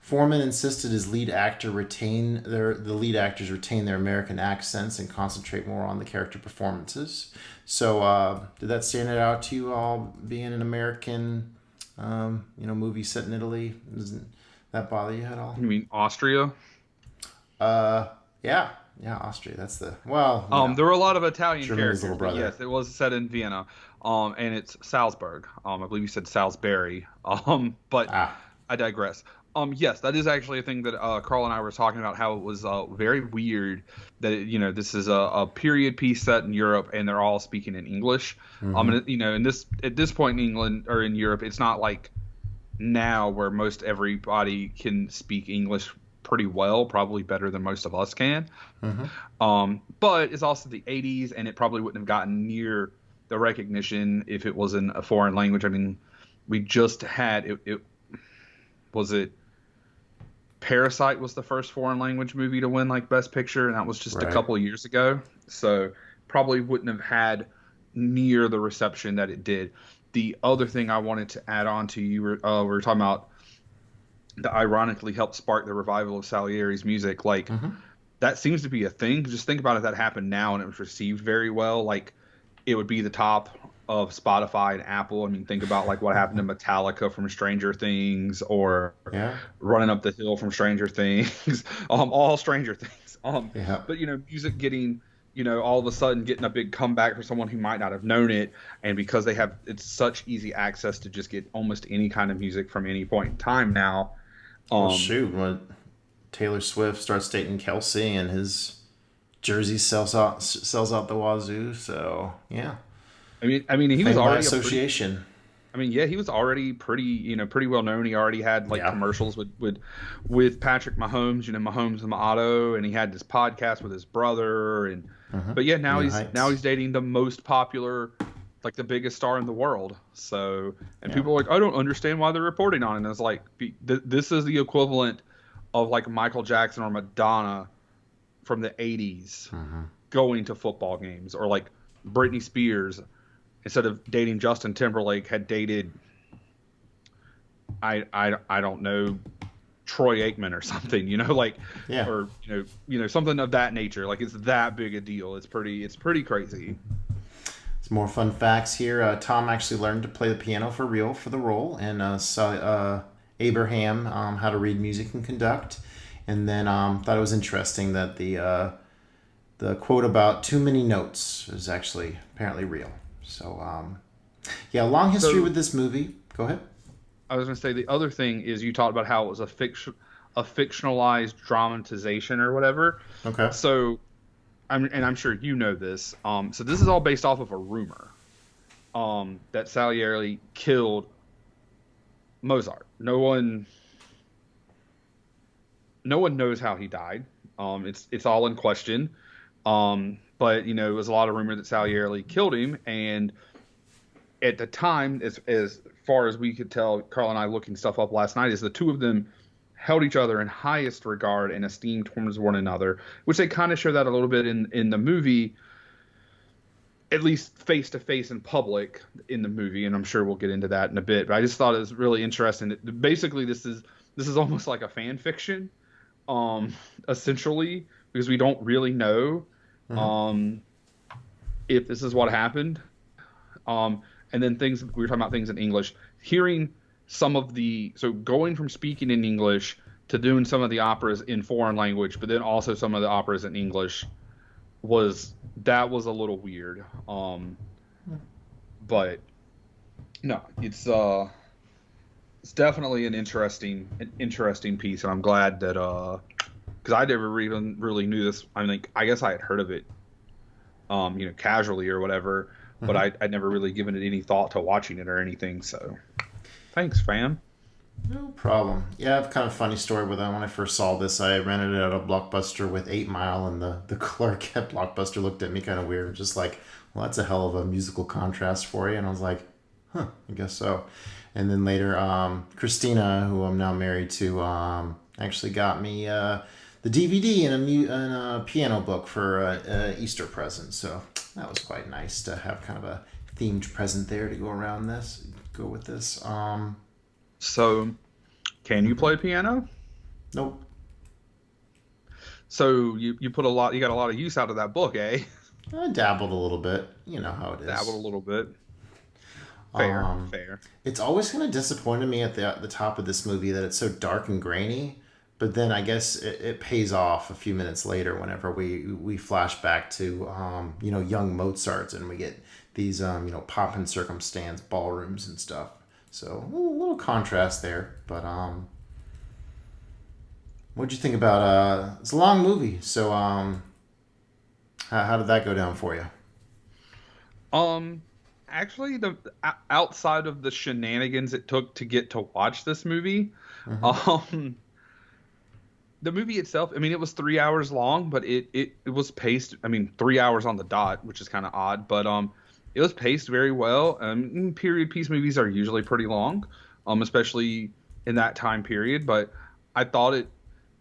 Foreman insisted the lead actors retain their American accents and concentrate more on the character performances. So, did that stand out to you all, being an American, movie set in Italy? Doesn't that bother you at all? You mean Austria? Yeah, Austria. That's the there were a lot of Italian Germany's characters. little But brother. yes, it was set in Vienna. And it's Salzburg. I believe you said Salisbury. But I digress. Yes, that is actually a thing that Carl and I were talking about, how it was very weird that this is a period piece set in Europe and they're all speaking in English. And, at this point in England or in Europe, it's not like now where most everybody can speak English pretty well, probably better than most of us can. But it's also the 80s, and it probably wouldn't have gotten near the recognition if it was in a foreign language. I mean, we just had it Parasite was the first foreign language movie to win like Best Picture, and that was just a couple of years ago. So probably wouldn't have had near the reception that it did. The other thing I wanted to add on to you, we were talking about that ironically helped spark the revival of Salieri's music. Like that seems to be a thing. Just think about if that happened now and it was received very well. Like it would be the top of Spotify and Apple. I mean, think about like what happened to Metallica from Stranger Things, or Running Up the Hill from Stranger Things, all Stranger Things. But music getting, all of a sudden getting a big comeback for someone who might not have known it, and because it's such easy access to just get almost any kind of music from any point in time now. When Taylor Swift starts dating Kelsey and his jersey sells out the wazoo. So yeah. I mean, he was already association. He was already pretty well known. He already had commercials with Patrick Mahomes, Mahomes and Auto, and he had this podcast with his brother, and but now he's dating the most popular, like the biggest star in the world. So, and people are like, I don't understand why they're reporting on it. And it's like, this is the equivalent of like Michael Jackson or Madonna from the 80s going to football games, or like Britney Spears, instead of dating Justin Timberlake, had dated, I don't know, Troy Aikman or something, or something of that nature. Like it's that big a deal. It's pretty crazy. Some more fun facts here. Tom actually learned to play the piano for real for the role, and saw Abraham how to read music and conduct. And then thought it was interesting that the quote about too many notes is actually apparently real. So, long history with this movie. Go ahead. I was going to say the other thing is you talked about how it was a fictionalized dramatization or whatever. Okay. So, I'm sure you know this. So this is all based off of a rumor that Salieri killed Mozart. No one knows how he died. It's all in question. But it was a lot of rumor that Salieri killed him, and at the time, as far as we could tell, Carl and I looking stuff up last night, is the two of them held each other in highest regard and esteem towards one another, which they kind of show that a little bit in the movie, at least face to face in public in the movie, and I'm sure we'll get into that in a bit. But I just thought it was really interesting. Basically, this is almost like a fan fiction, essentially, because we don't really know if this is what happened. And then we were talking about things in English, hearing going from speaking in English to doing some of the operas in foreign language, but then also some of the operas in English was a little weird. But no, it's It's definitely an interesting piece, and I'm glad that because I never even really knew this. I mean, I guess I had heard of it, casually or whatever, but I'd never really given it any thought to watching it or anything. So, thanks, fam. No problem. Yeah, I have kind of a funny story with that. When I first saw this, I rented it at a Blockbuster with 8 Mile, and the clerk at Blockbuster looked at me kind of weird, just like, well, that's a hell of a musical contrast for you. And I was like, huh, I guess so. And then later, Christina, who I'm now married to, actually got me the DVD and a piano book for a Easter present. So that was quite nice to have kind of a themed present there to go with this. So, can you play piano? Nope. So you got a lot of use out of that book, eh? I dabbled a little bit. You know how it is. Dabbled a little bit. Fair. It's always kind of disappointed me at the top of this movie that it's so dark and grainy, but then I guess it pays off a few minutes later whenever we flash back to young Mozart, and we get these pomp and circumstance ballrooms and stuff. So a little contrast there, but what'd you think about it's a long movie, so how did that go down for you? Actually, outside of the shenanigans it took to get to watch this movie, the movie itself, I mean, it was 3 hours long, but it was paced, 3 hours on the dot, which is kind of odd, but it was paced very well. Period piece movies are usually pretty long, especially in that time period. But I thought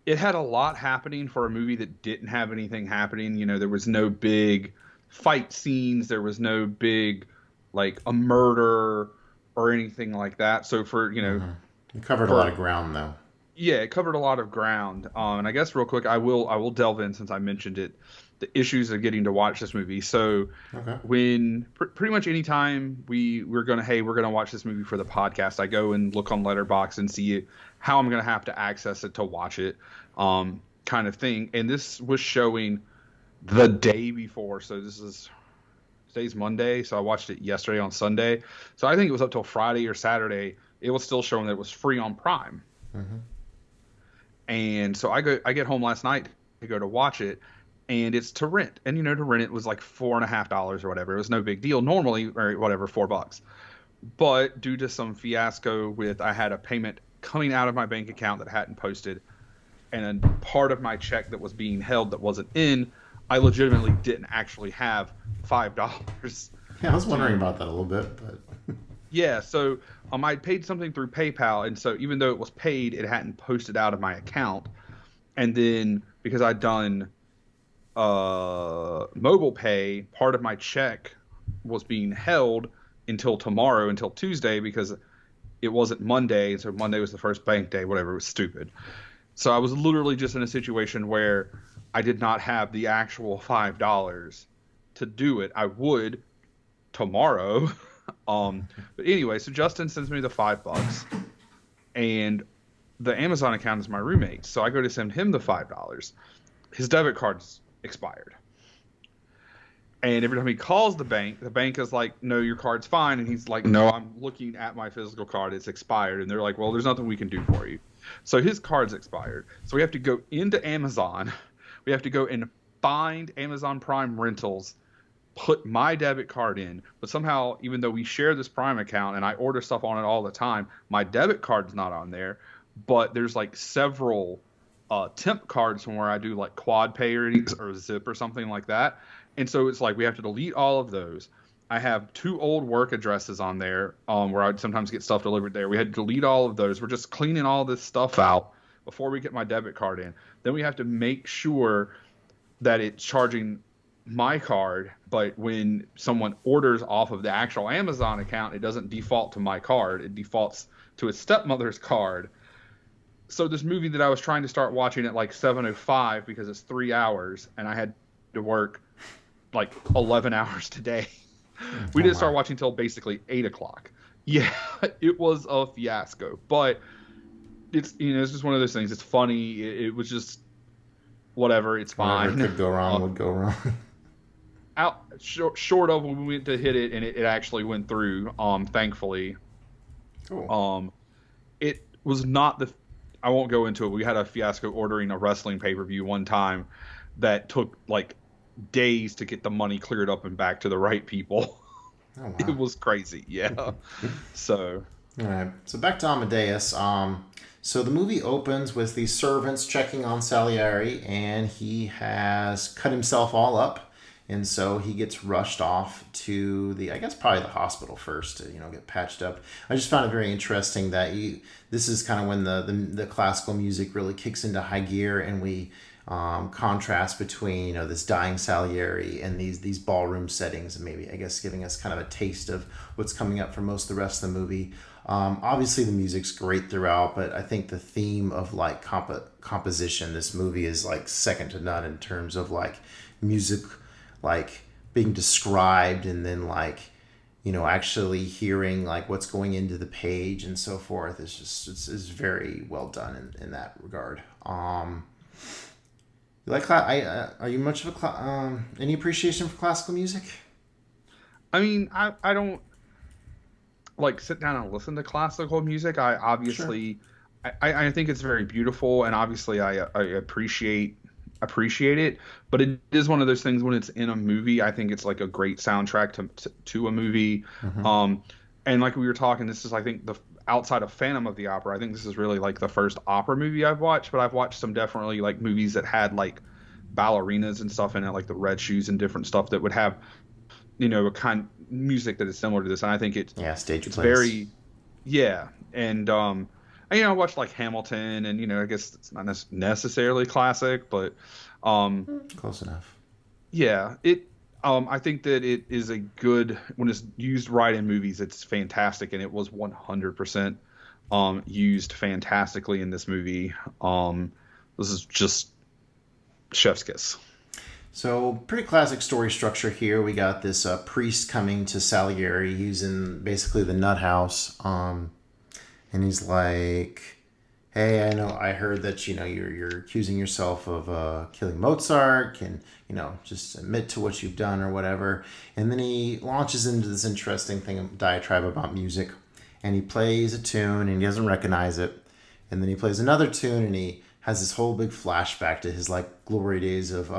it had a lot happening for a movie that didn't have anything happening. There was no big fight scenes. There was no big, like, a murder or anything like that. So for, It covered a lot of ground, though. Yeah, it covered a lot of ground. And I guess real quick, I will delve in, since I mentioned it, the issues of getting to watch this movie. So when pretty much any time we're going to watch this movie for the podcast, I go and look on Letterboxd and see how I'm going to have to access it to watch it, kind of thing. And this was showing the day before. So today's Monday. So I watched it yesterday on Sunday. So I think it was up till Friday or Saturday. It was still showing that it was free on Prime. And so I get home last night to go to watch it, and it's to rent. And to rent it was like $4.50 or whatever. It was no big deal normally, or whatever, $4. But due to some fiasco with, I had a payment coming out of my bank account that hadn't posted, and a part of my check that was being held that wasn't in, I legitimately didn't actually have $5. Yeah, I was wondering about that a little bit, but yeah, so I paid something through PayPal, and so even though it was paid, it hadn't posted out of my account. And then because I'd done mobile pay, part of my check was being held until tomorrow, until Tuesday, because it wasn't Monday, and so Monday was the first bank day, whatever. It was stupid. So I was literally just in a situation where I did not have the actual $5 to do it. I would tomorrow. But anyway, so Justin sends me the $5, and the Amazon account is my roommate. So I go to send him the $5. His debit card's expired. And every time he calls the bank is like, no, your card's fine. And he's like, no, I'm looking at my physical card. It's expired. And they're like, well, there's nothing we can do for you. So his card's expired. So we have to go into Amazon. We have to go and find Amazon Prime rentals, put my debit card in. But somehow, even though we share this Prime account and I order stuff on it all the time, my debit card's not on there. But there's like several temp cards from where I do like Quad Pay or Zip or something like that. And so it's like we have to delete all of those. I have 2 old work addresses on there where I'd sometimes get stuff delivered there. We had to delete all of those. We're just cleaning all this stuff out before we get my debit card in. Then we have to make sure that it's charging my card, but when someone orders off of the actual Amazon account, it doesn't default to my card. It defaults to his stepmother's card. So this movie that I was trying to start watching at like 7:05 because it's 3 hours, and I had to work like 11 hours today. We didn't start watching until basically 8 o'clock. Yeah, it was a fiasco, but it's it's just one of those things. It's funny. It was just whatever. It's fine. Whatever could go wrong would go wrong. Short of when we went to hit it and it actually went through. Thankfully. Cool. it was not the. I won't go into it. We had a fiasco ordering a wrestling pay-per-view one time that took like days to get the money cleared up and back to the right people. Oh, wow. It was crazy. Yeah. So. All right. So back to Amadeus. So the movie opens with the servants checking on Salieri, and he has cut himself all up, and so he gets rushed off to I guess probably the hospital first to get patched up. I just found it very interesting that this is kind of when the classical music really kicks into high gear, and we contrast between this dying Salieri and these ballroom settings, and maybe I guess giving us kind of a taste of what's coming up for most of the rest of the movie. Obviously the music's great throughout, but I think the theme of like composition, this movie is like second to none in terms of like music, like being described, and then like actually hearing like what's going into the page and so forth. It's very well done in that regard. Are you much of any appreciation for classical music? I mean, I don't like sit down and listen to classical music. I obviously, sure. I think it's very beautiful, and obviously I appreciate it. But it is one of those things when it's in a movie. I think it's like a great soundtrack to a movie. Mm-hmm. And like we were talking, this is I think outside of Phantom of the Opera, I think this is really like the first opera movie I've watched. But I've watched some definitely like movies that had like ballerinas and stuff in it, like the Red Shoes and different stuff that would have a kind of music that is similar to this. And I think it's stage it's plays. very and I watched like Hamilton, and I guess it's not necessarily classic, but close enough. Yeah, I think that it is a good, when it's used right in movies, it's fantastic, and it was 100% used fantastically in this movie. This is just chef's kiss. So pretty classic story structure here. We got this priest coming to Salieri. He's in basically the nut house, and he's like, "Hey, I heard that you're accusing yourself of killing Mozart. Can just admit to what you've done or whatever." And then he launches into this interesting diatribe about music, and he plays a tune and he doesn't recognize it, and then he plays another tune and he has this whole big flashback to his like glory days of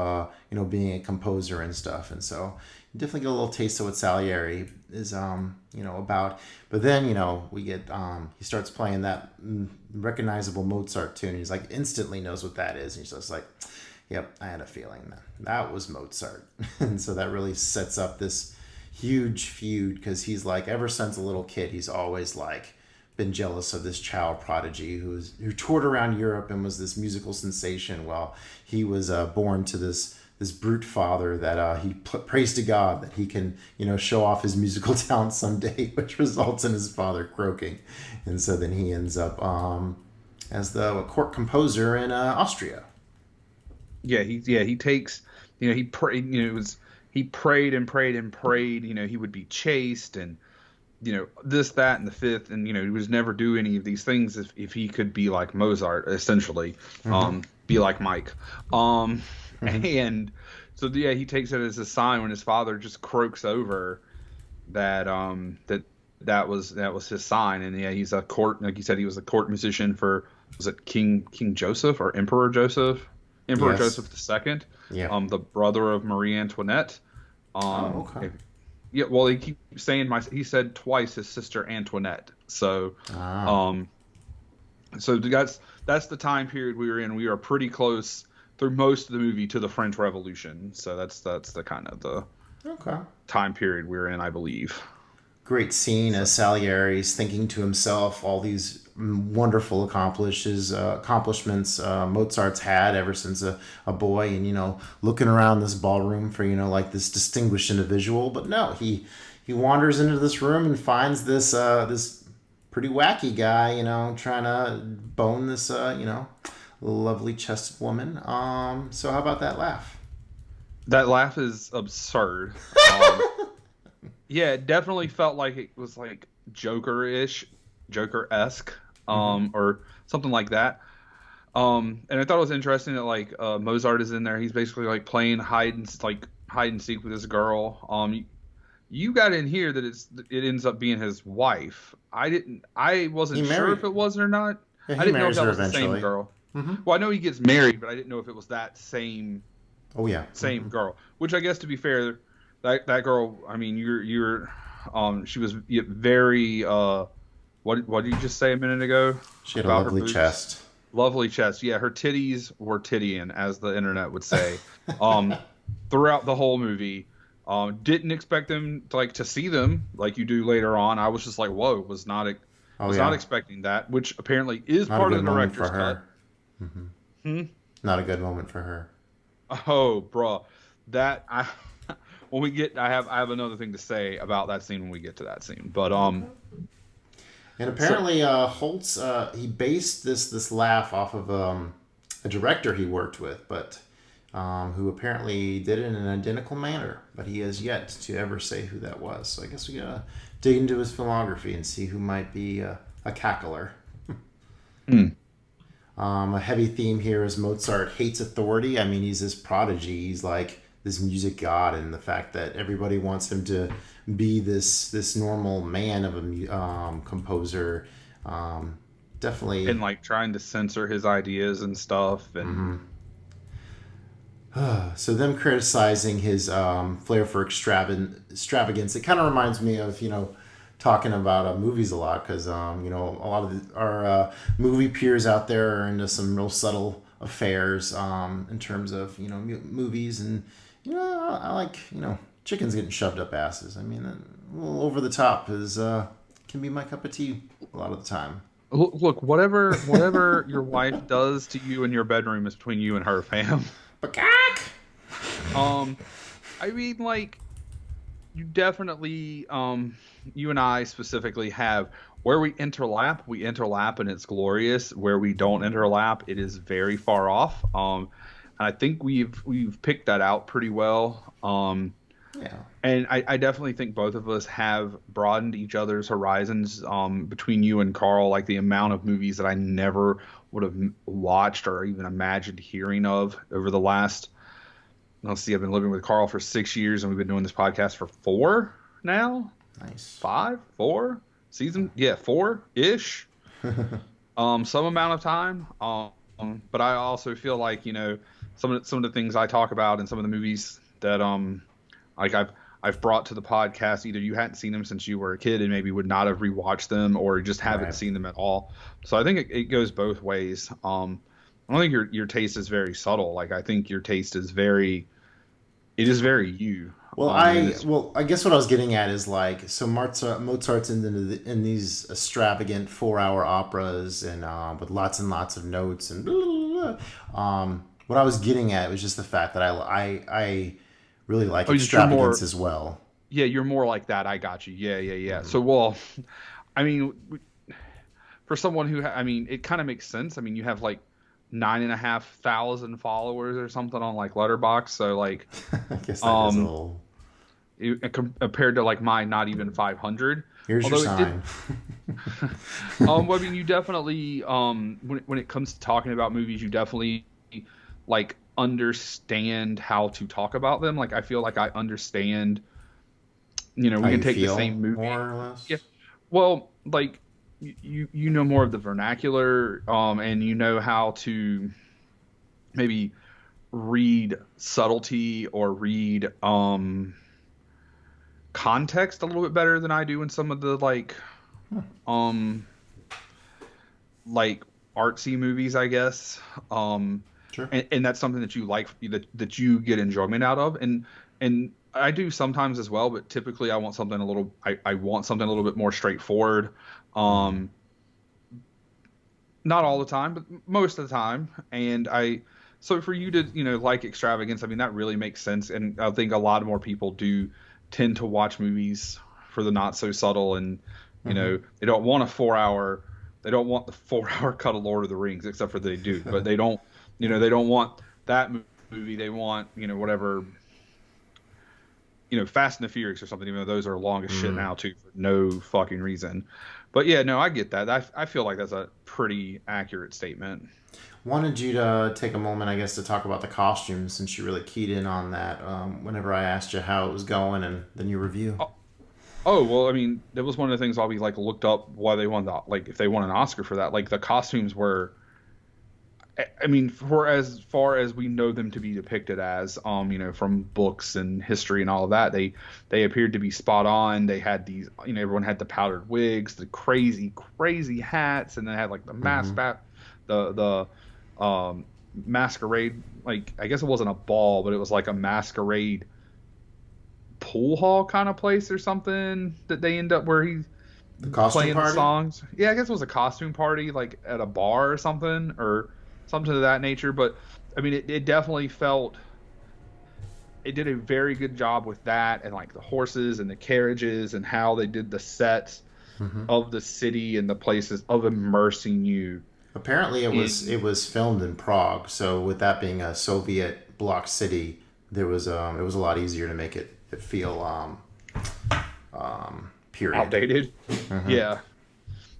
being a composer and stuff. And so you definitely get a little taste of what Salieri is about. But then we get he starts playing that recognizable Mozart tune, and he's like instantly knows what that is, and he's just like, yep, I had a feeling that was Mozart. And so that really sets up this huge feud, because he's like, ever since a little kid, he's always like been jealous of this child prodigy who toured around Europe and was this musical sensation, while he was born to this brute father that he prays to God that he can show off his musical talent someday, which results in his father croaking. And so then he ends up as the court composer in Austria. He takes he prayed he prayed and prayed and prayed, he would be chased and this, that, and the fifth, and he was never do any of these things if he could be like Mozart, essentially, be like Mike, and so he takes it as a sign when his father just croaks over that that was his sign, and he's a court, like you said, he was a court musician for, was it King Joseph or Emperor Joseph? Emperor Joseph II, the brother of Marie Antoinette. Okay. Yeah, well, he keeps saying he said twice his sister Antoinette. So, so that's the time period we were in. We are pretty close through most of the movie to the French Revolution. So that's the kind of the time period we're in, I believe. Great scene as Salieri's thinking to himself all these wonderful accomplishments Mozart's had ever since a boy, and looking around this ballroom for like this distinguished individual. But no, he wanders into this room and finds this this pretty wacky guy, trying to bone this lovely chested woman. So how about that laugh? That laugh is absurd. Yeah, it definitely felt like it was like Joker-esque, or something like that. And I thought it was interesting that like Mozart is in there. He's basically like playing hide and seek with this girl. You got in here that it ends up being his wife. I wasn't sure if it was or not. Yeah, I didn't know if marries that her was the eventually. same girl. Mm-hmm. Well, I know he gets married, but I didn't know if it was that same Oh yeah, same girl. Which I guess, to be fair, that girl. I mean, she was very what did you just say a minute ago she had a about her lovely boobs? chest. Lovely chest. Yeah, her titties were tittying, as the internet would say. Throughout the whole movie. Didn't expect them to see them like you do later on. I was just like, whoa, was not expecting that, which apparently is Not part a of good the moment for director's her. cut. Mm-hmm. Not a good moment for her. Oh, bro, when we get, I have another thing to say about that scene when we get to that scene. But And apparently, Holtz he based this laugh off of a director he worked with, but who apparently did it in an identical manner. But he has yet to ever say who that was. So I guess we gotta dig into his filmography and see who might be a cackler. A heavy theme here is Mozart hates authority. I mean, he's this prodigy. He's like this music god, and the fact that everybody wants him to be this normal man of a composer, definitely. and trying to censor his ideas and stuff, and So them criticizing his flair for extravagance, it kind of reminds me of talking about movies a lot, because a lot of our movie peers out there are into some real subtle affairs in terms of movies, and I like chickens getting shoved up asses. I mean, a little over the top can be my cup of tea a lot of the time. look, whatever your wife does to you in your bedroom is between you and her, fam. I mean, you definitely, you and I specifically have where we interlap and it's glorious. Where we don't interlap, it is very far off. And I think we've picked that out pretty well. Yeah. And I definitely think both of us have broadened each other's horizons, between you and Carl, the amount of movies that I never would have watched or even imagined hearing of over the last, let's see, I've been living with Carl for 6 years, and we've been doing this podcast for 4 now. Nice. 4 season. Yeah, 4-ish. Some amount of time. But I also feel like, some of the things I talk about and some of the movies that, I've brought to the podcast, either you hadn't seen them since you were a kid and maybe would not have rewatched them, or just haven't seen them at all. So I think it goes both ways. I don't think your taste is very subtle. I think your taste is very you. Well, I guess what I was getting at is so Mozart's in these extravagant 4-hour operas and with lots and lots of notes and blah, blah, blah. What I was getting at was just the fact that I really like extravagance as well. Yeah, you're more like that. I got you. Yeah. Mm-hmm. So, well, I mean, for someone who, it kind of makes sense. I mean, you have 9,500 followers or something on Letterboxd. So I guess that is a little... compared to mine, not even 500. Here's your sign. Well, I mean, you definitely, when it comes to talking about movies, you definitely understand how to talk about them. I feel like I understand, we can take the same movie, more or less. Yeah. Well, you know more of the vernacular, and you know how to maybe read subtlety or read context a little bit better than I do in some of the artsy movies, I guess. Sure. And that's something that you like, that you get enjoyment out of, and I do sometimes as well, but typically I want something a little bit more straightforward. Not all the time, but most of the time. And so for you to, like extravagance, I mean, that really makes sense. And I think a lot more people do tend to watch movies for the not so subtle, and, they don't want the 4-hour cut of Lord of the Rings, except for they do, but they don't, they don't want that movie. They want, whatever, Fast and the Furious or something, even though those are long as shit now too, for no fucking reason. But yeah, no, I get that. I feel like that's a pretty accurate statement. Wanted you to take a moment, I guess, to talk about the costumes, since you really keyed in on that whenever I asked you how it was going, and then your review. Oh well, I mean, that was one of the things why we like looked up why they won the like if they won an Oscar for that. Like the costumes were, I mean, for as far as we know them to be depicted as, from books and history and all of that, they appeared to be spot on. They had these, everyone had the powdered wigs, the crazy crazy hats, and they had like the masquerade. Like I guess it wasn't a ball, but it was like a masquerade pool hall kind of place or something that they end up where he's The costume playing party? the songs. Yeah, I guess it was a costume party like at a bar or something or something of that nature. But I mean, it definitely felt it did a very good job with that and like the horses and the carriages and how they did the sets of the city and the places of immersing you. Apparently, it was filmed in Prague. So with that being a Soviet bloc city, there was it was a lot easier to make it feel period. Outdated. Yeah.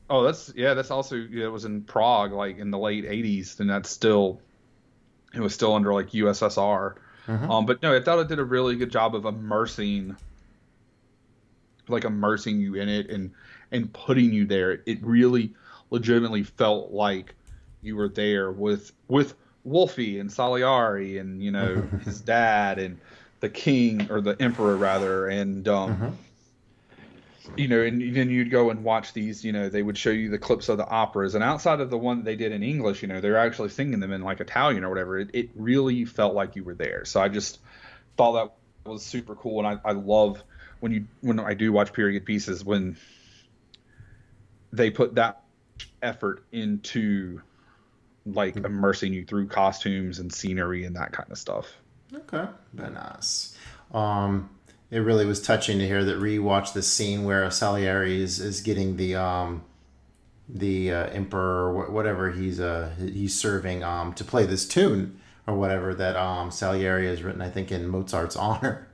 Oh, that's also it was in Prague like in the late 80s, and it was still under like USSR. But no, I thought it did a really good job of immersing you in it and putting you there. It really legitimately felt like you were there with Wolfie and Salieri and his dad and the king or the emperor rather, and and then you'd go and watch these, they would show you the clips of the operas, and outside of the one that they did in English, they're actually singing them in like Italian or whatever. It really felt like you were there. So I just thought that was super cool, and I love when I do watch period pieces when they put that effort into like immersing you through costumes and scenery and that kind of stuff. Okay, very nice. It really was touching to hear that Ree watched the scene where Salieri is getting the emperor or whatever he's serving to play this tune or whatever that Salieri has written, I think, in Mozart's honor,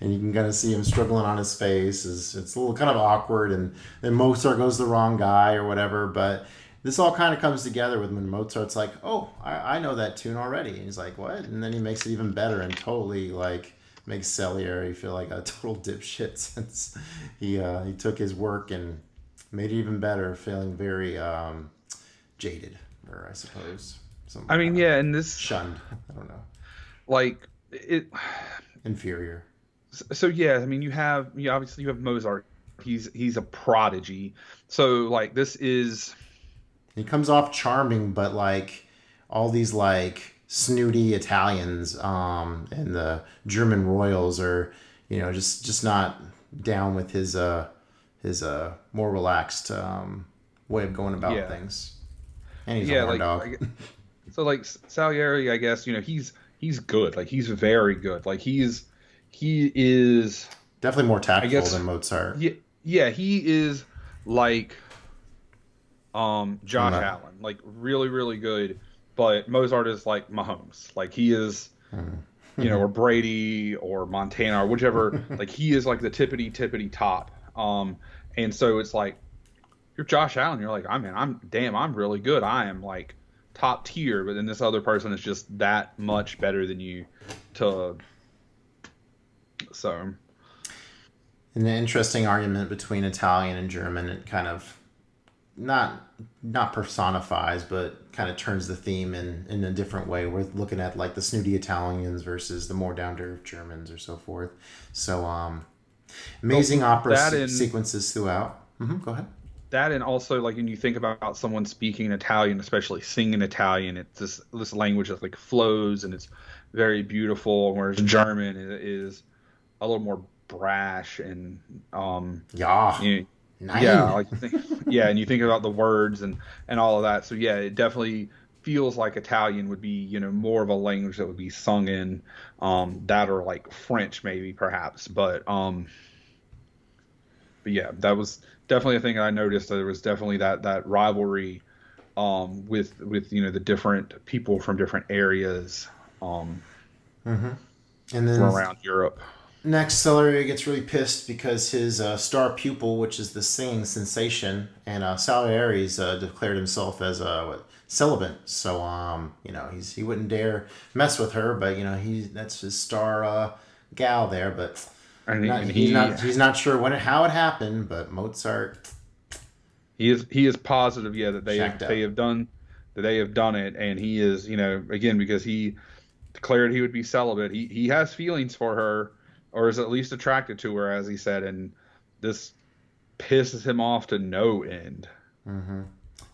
and you can kind of see him struggling on his face. It's a little kind of awkward, and then Mozart goes the wrong guy or whatever, but this all kind of comes together with when Mozart's like, oh, I know that tune already. And he's like, what? And then he makes it even better and totally like makes Salieri feel like a total dipshit since he took his work and made it even better, feeling very jaded, or I suppose. I mean, yeah, and this shunned. I don't know. Like it inferior. So yeah, I mean, obviously you have Mozart. He's a prodigy. So like this is. He comes off charming, but like all these like snooty Italians and the German royals are, just not down with his more relaxed way of going about things. And he's a horn dog. So like Salieri, I guess he's good. Like he's very good. Like he is definitely more tactful than Mozart. Yeah, he is like. Josh Allen, like really, really good, but Mozart is like Mahomes, like he is, or Brady or Montana or whichever, like he is like the tippity top. And so it's like you're Josh Allen, you're like, I'm really good. I am like top tier, but then this other person is just that much better than you. So, an interesting argument between Italian and German, it kind of. Not personifies, but kind of turns the theme in a different way. We're looking at like the snooty Italians versus the more down to earth Germans or so forth. So amazing opera sequences throughout. Go ahead. That and also like when you think about someone speaking Italian, especially singing Italian, it's this language that like flows and it's very beautiful. Whereas German is a little more brash and Nine. Yeah, like and you think about the words and all of that. So yeah, it definitely feels like Italian would be more of a language that would be sung in that or like French maybe perhaps. But yeah, that was definitely a thing I noticed. That there was definitely that rivalry with the different people from different areas and then around Europe. Next, Salieri gets really pissed because his star pupil, which is the singing sensation, and Salieri's declared himself as celibate. So he wouldn't dare mess with her, but that's his star gal there. But He's not sure how it happened, but Mozart. He is positive, yeah, that they have done it, and he is, again, because he declared he would be celibate. He has feelings for her, or is at least attracted to her, as he said, and this pisses him off to no end. Mm-hmm.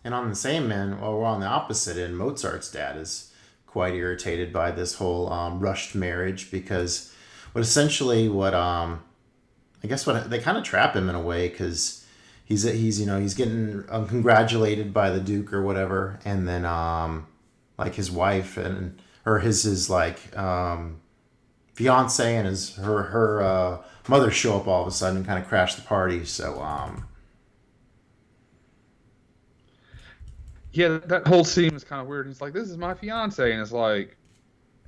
And on the same end, we're on the opposite end. Mozart's dad is quite irritated by this whole rushed marriage, because I guess they kind of trap him in a way, because he's getting congratulated by the Duke or whatever, and then like his wife or his fiance and her mother show up all of a sudden and kind of crash the party. So yeah, that whole scene was kind of weird. He's like, "This is my fiance," and it's like,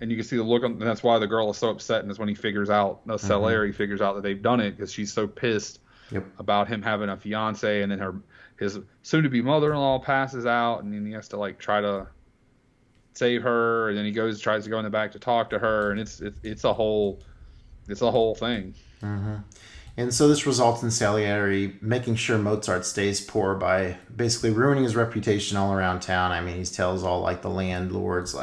and you can see the look on, and that's why the girl is so upset. And it's when he figures out, Salieri figures out that they've done it, because she's so pissed about him having a fiance, and then his soon-to-be mother-in-law passes out, and then he has to try to save her, and then he tries to go in the back to talk to her, and it's a whole thing. Mm-hmm. And so this results in Salieri making sure Mozart stays poor by basically ruining his reputation all around town. I mean, he tells all the landlords,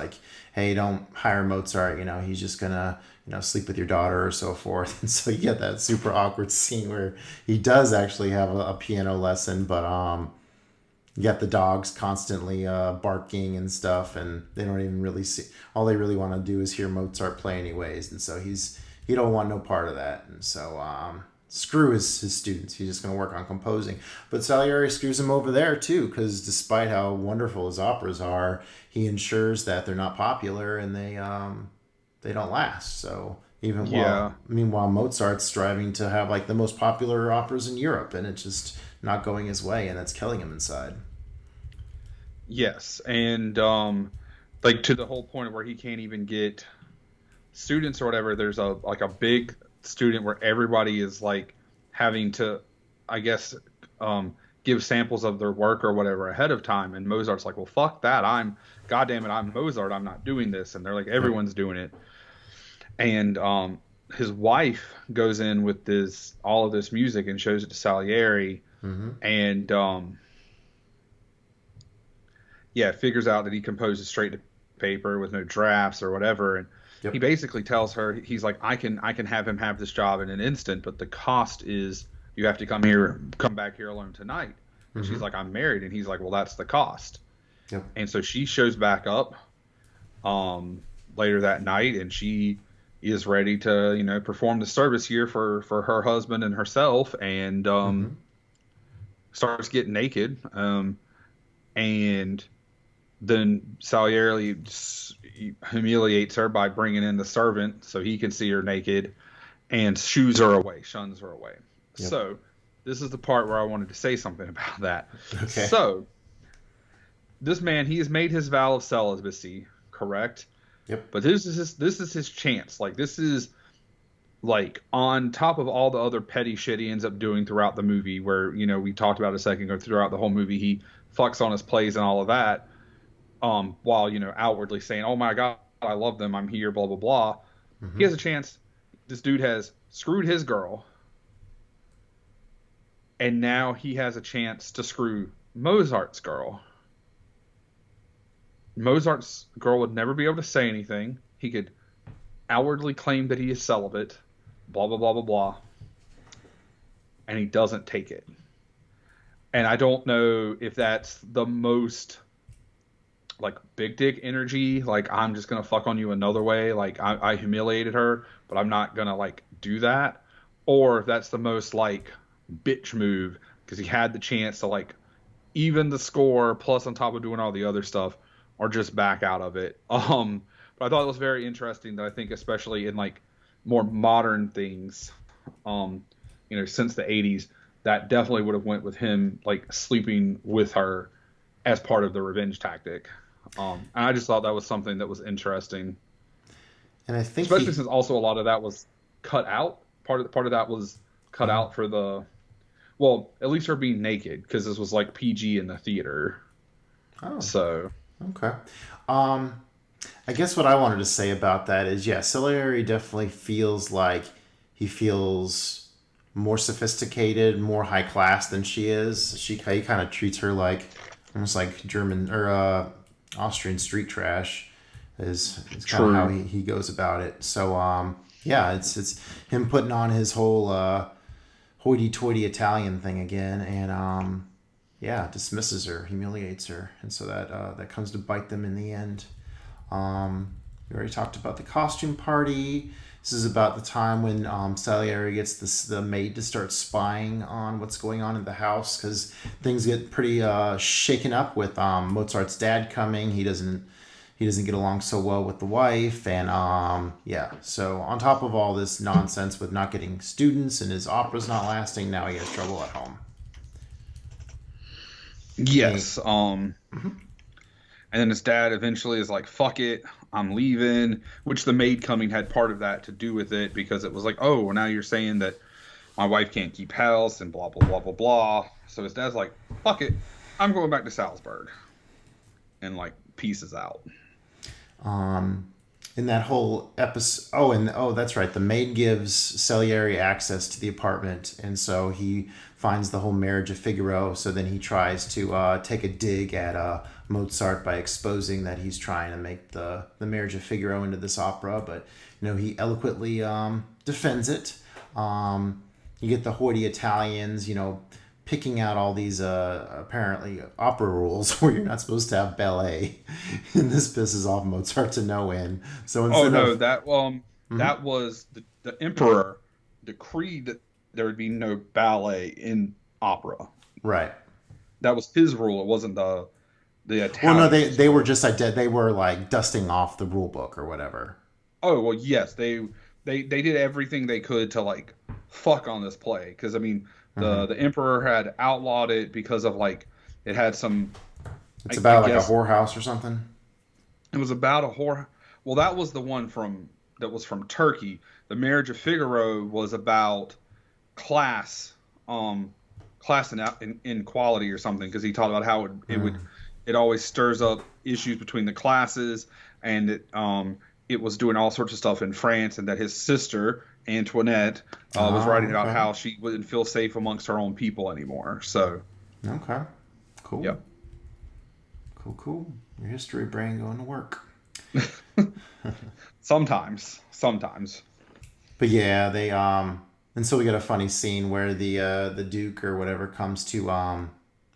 hey, don't hire Mozart, he's just gonna, sleep with your daughter or so forth. And so you get that super awkward scene where he does actually have a piano lesson, but you got the dogs constantly barking and stuff, and they don't even really see. All they really want to do is hear Mozart play anyways, and so he don't want no part of that. And so screw his students. He's just going to work on composing. But Salieri screws him over there too, because despite how wonderful his operas are, he ensures that they're not popular and they don't last. So meanwhile Mozart's striving to have the most popular operas in Europe, and it's just not going his way, and that's killing him inside. Yes, and to the whole point where he can't even get students or whatever. There's a big student where everybody is having to, I guess, give samples of their work or whatever ahead of time, and Mozart's like, well, fuck that, I'm Mozart, I'm not doing this, and they're like, everyone's doing it. And his wife goes in with all of this music and shows it to Salieri, and figures out that he composes straight to paper with no drafts or whatever, and he basically tells her, he's like, I can have him have this job in an instant, but the cost is you have to come back here alone tonight. And she's like, I'm married, and he's like, well, that's the cost. And so she shows back up later that night, and she is ready to perform the service here for her husband and herself, and starts getting naked, and then Salieri humiliates her by bringing in the servant so he can see her naked, and shuns her away. So this is the part where I wanted to say something about that. Okay. So this man, he has made his vow of celibacy, correct? Yep. But this is his chance. This is on top of all the other petty shit he ends up doing throughout the movie, where we talked about a second ago, throughout the whole movie he fucks on his plays and all of that, while outwardly saying, oh my god, I love them, I'm here, blah blah blah. He has a chance. This dude has screwed his girl, and now he has a chance to screw Mozart's girl. Mozart's girl would never be able to say anything. He could outwardly claim that he is celibate, blah blah blah blah blah, and he doesn't take it. And I don't know if that's the most big dick energy, I'm just gonna fuck on you another way, I humiliated her, but I'm not gonna do that, or if that's the most bitch move, because he had the chance to even the score plus on top of doing all the other stuff, or just back out of it. But I thought it was very interesting that I think, especially in more modern things, since the 80s, that definitely would have went with him sleeping with her as part of the revenge tactic. And I just thought that was something that was interesting. And I think especially since also a lot of that was cut out. Part of that was cut out for at least her being naked, because this was PG in the theater. Oh. So okay. I guess what I wanted to say about that is, Salieri definitely feels like he feels more sophisticated, more high class than she is. He kind of treats her like almost like German or Austrian street trash. Is kind of how he goes about it. So yeah, it's him putting on his whole hoity-toity Italian thing again, and yeah, dismisses her, humiliates her, and so that comes to bite them in the end. We already talked about the costume party. This is about the time when Salieri gets the maid to start spying on what's going on in the house, because things get pretty shaken up with Mozart's dad coming. He doesn't get along so well with the wife, and yeah. So on top of all this nonsense with not getting students and his opera's not lasting, now he has trouble at home. Yes. And then his dad eventually is like, fuck it, I'm leaving, which the maid coming had part of that to do with it, because it was like, oh, well, now you're saying that my wife can't keep house and blah, blah, blah, blah, blah. So his dad's like, fuck it, I'm going back to Salzburg. And like, pieces out. In that whole episode, that's right, the maid gives Salieri access to the apartment, and so he finds the whole Marriage of Figaro. So then he tries to take a dig at Mozart by exposing that he's trying to make the Marriage of Figaro into this opera, but he eloquently defends it. You get the hoity Italians, picking out all these apparently opera rules where you're not supposed to have ballet, and this pisses off Mozart to no end. So instead that was the emperor decreed that there would be no ballet in opera. Right. That was his rule. It wasn't the Italians. Well, no, they were just they were like dusting off the rule book or whatever. Oh well, yes, they did everything they could to like fuck on this play, because I mean. The emperor had outlawed it because of like it had some. It's about like a whorehouse or something. It was about a whore. Well, that was the one from Turkey. The Marriage of Figaro was about class inequality or something, because he talked about how it always stirs up issues between the classes, and it was doing all sorts of stuff in France, and that his sister Antoinette was writing about how she wouldn't feel safe amongst her own people anymore. So, okay, cool. Yep. Cool. Your history brain going to work. Sometimes. But yeah, they and so we got a funny scene where the Duke or whatever comes to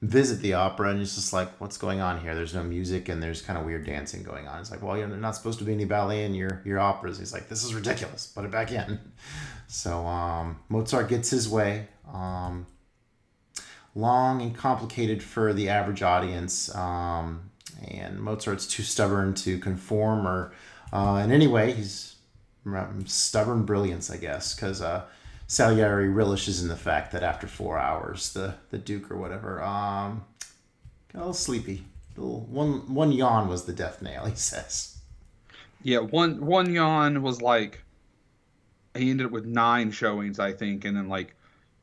visit the opera, and it's just like, what's going on here? There's no music, and there's kind of weird dancing going on. It's like, well, there's not supposed to be any ballet in your operas. He's like, this is ridiculous. Put it back in. So Mozart gets his way. Long and complicated for the average audience, and Mozart's too stubborn to conform or in any way. He's stubborn brilliance, I guess, because Salieri relishes in the fact that after 4 hours, the Duke or whatever got a little sleepy. One yawn was the death nail, he says. Yeah, one yawn was like, he ended up with 9 showings, I think, and then like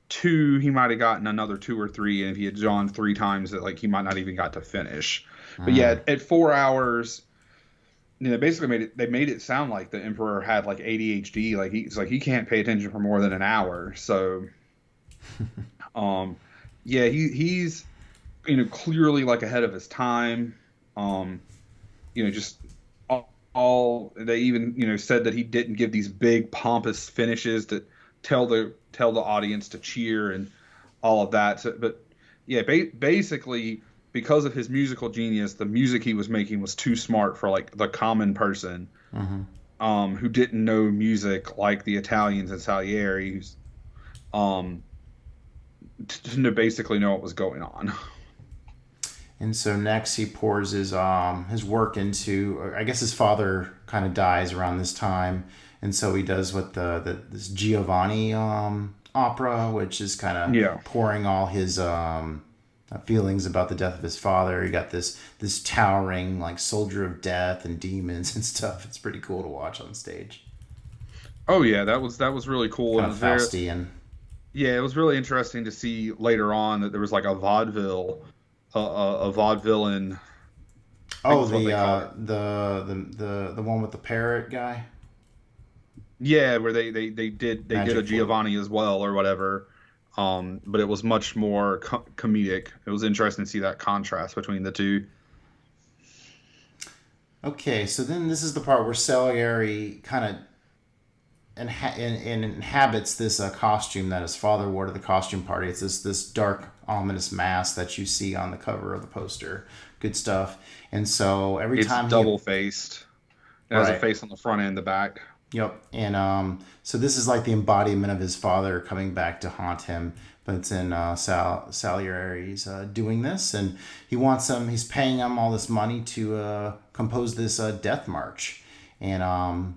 2, he might have gotten another 2 or 3, and if he had yawned 3 times, that like he might not even got to finish. But yeah, at 4 hours. They basically made it sound like the emperor had like ADHD. Like he can't pay attention for more than an hour. So, yeah, he's clearly like ahead of his time. Just all they even said that he didn't give these big pompous finishes that tell the audience to cheer and all of that. So, but yeah, basically. Because of his musical genius, the music he was making was too smart for like the common person who didn't know music like the Italians and Salieri, to basically know what was going on. And so next he pours his work into, I guess his father kind of dies around this time, and so he does what this Giovanni opera, which is kind of pouring all his feelings about the death of his father. You got this towering like soldier of death and demons and stuff. It's pretty cool to watch on stage. Oh yeah, that was really cool. Kind of Faustian. Yeah, it was really interesting to see later on that there was like a vaudeville in. Oh, the one with the parrot guy. Yeah, where they did Magic a Flute. Giovanni as well or whatever. But it was much more comedic. It was interesting to see that contrast between the two. Okay, so then this is the part where Salieri kind of inhabits this costume that his father wore to the costume party. It's this dark, ominous mask that you see on the cover of the poster. Good stuff. And so every time It's double faced. It has a face on the front and the back. Yep. And so this is like the embodiment of his father coming back to haunt him. But it's in Salieri's doing this, and he's paying him all this money to compose this death march. And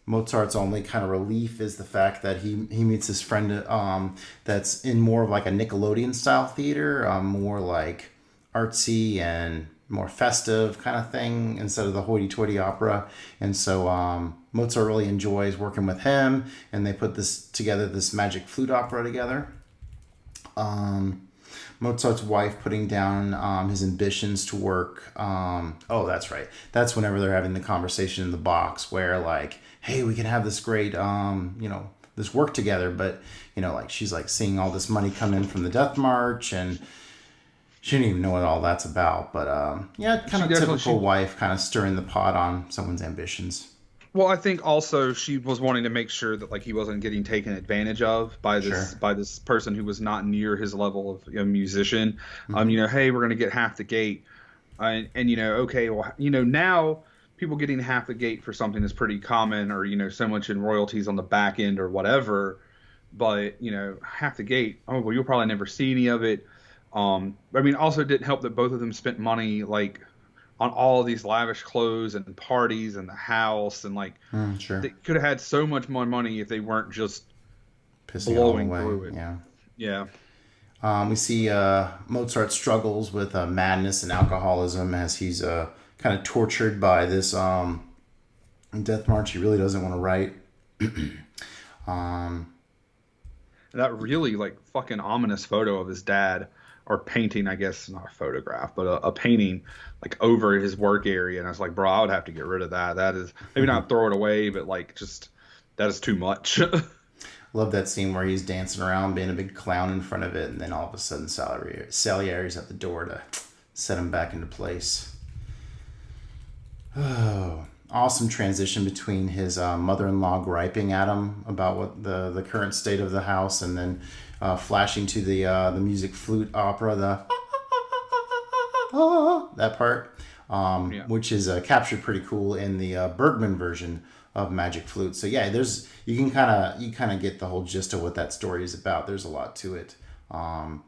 Mozart's only kind of relief is the fact that he meets his friend that's in more of like a Nickelodeon style theater, more like artsy and more festive kind of thing instead of the hoity-toity opera. And so Mozart really enjoys working with him, and they put this magic flute opera together. Mozart's wife putting down his ambitions to work. Oh, that's right. That's whenever they're having the conversation in the box where like, hey, we can have this great, this work together. But, like she's like seeing all this money come in from the Death March, and she didn't even know what all that's about. But kind of typical wife kind of stirring the pot on someone's ambitions. Well, I think also she was wanting to make sure that like he wasn't getting taken advantage of by this person who was not near his level of musician. Mm-hmm. Hey, we're gonna get half the gate, and okay, well, now people getting half the gate for something is pretty common, or so much in royalties on the back end or whatever. But half the gate, oh well, you'll probably never see any of it. Also it didn't help that both of them spent money like on all of these lavish clothes and parties and the house, and like sure. They could have had so much more money if they weren't just pissing blowing away. through it. Yeah. We see Mozart struggles with madness and alcoholism as he's kind of tortured by this death march he really doesn't want to write. That really like fucking ominous photo of his dad, or painting, I guess, not a photograph, but a painting like over his work area. And I was like, bro, I would have to get rid of that. That is maybe not throw it away, but like just that is too much. Love that scene where he's dancing around being a big clown in front of it, and then all of a sudden Salieri's at the door to set him back into place. Oh, awesome transition between his mother-in-law griping at him about what the current state of the house, and then flashing to the music flute opera, that part, which is captured pretty cool in the Bergman version of Magic Flute. So yeah, you kind of get the whole gist of what that story is about. There's a lot to it, but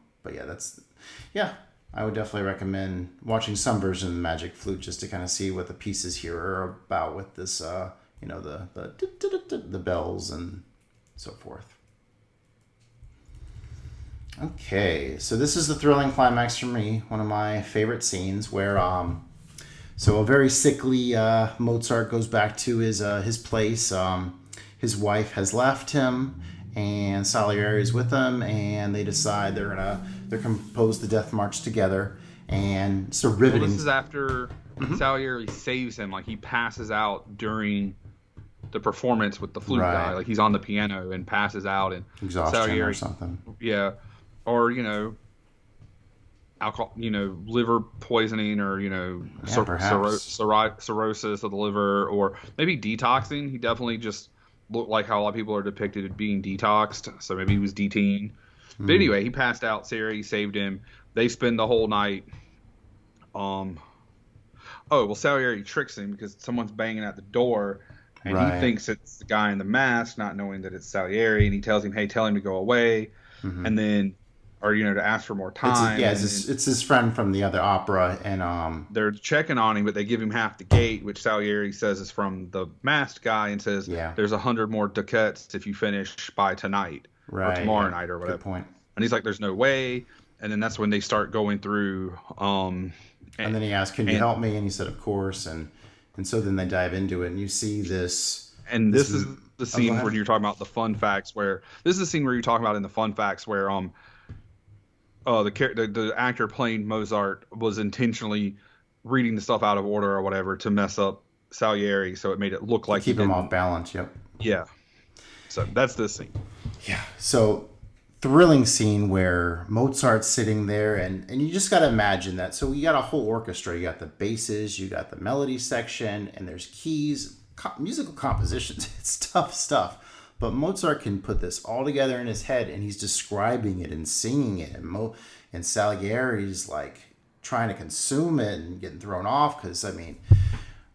yeah, I would definitely recommend watching some version of the Magic Flute just to kind of see what the pieces here are about with this, the bells and so forth. Okay, so this is the thrilling climax for me, one of my favorite scenes where, so a very sickly Mozart goes back to his place. His wife has left him, and Salieri is with him, and they decide they're gonna compose the Death March together, and it's a riveting. Well, this is after Salieri saves him, like he passes out during the performance with the flute guy, like he's on the piano and passes out, and exhaustion Salieri, or something. Yeah. Or, alcohol, liver poisoning, or, cirrhosis of the liver, or maybe detoxing. He definitely just looked like how a lot of people are depicted as being detoxed. So maybe he was DTing. But anyway, he passed out. Salieri saved him. They spend the whole night. Salieri tricks him because someone's banging at the door. And he thinks it's the guy in the mask, not knowing that it's Salieri. And he tells him, hey, tell him to go away. And then... or to ask for more time. It's his friend from the other opera, and they're checking on him, but they give him half the gate, which Salieri says is from the masked guy, and says there's 100 more ducats if you finish by tonight or tomorrow night or whatever. Good point. And he's like, "There's no way." And then that's when they start going through. And then he asked, "Can you help me?" And he said, "Of course." And so then they dive into it, and you see this. And this is the scene where you're talking about the fun facts. Where this is the scene where you're talking about in the fun facts where the actor playing Mozart was intentionally reading the stuff out of order or whatever to mess up Salieri, so it made it look like keep him off balance. Yep. Yeah. So that's this scene. Yeah. So thrilling scene where Mozart's sitting there, and you just got to imagine that. So you got a whole orchestra. You got the basses, you got the melody section, and there's keys, musical compositions. It's tough stuff. But Mozart can put this all together in his head, and he's describing it and singing it. And Salieri's like trying to consume it and getting thrown off because I mean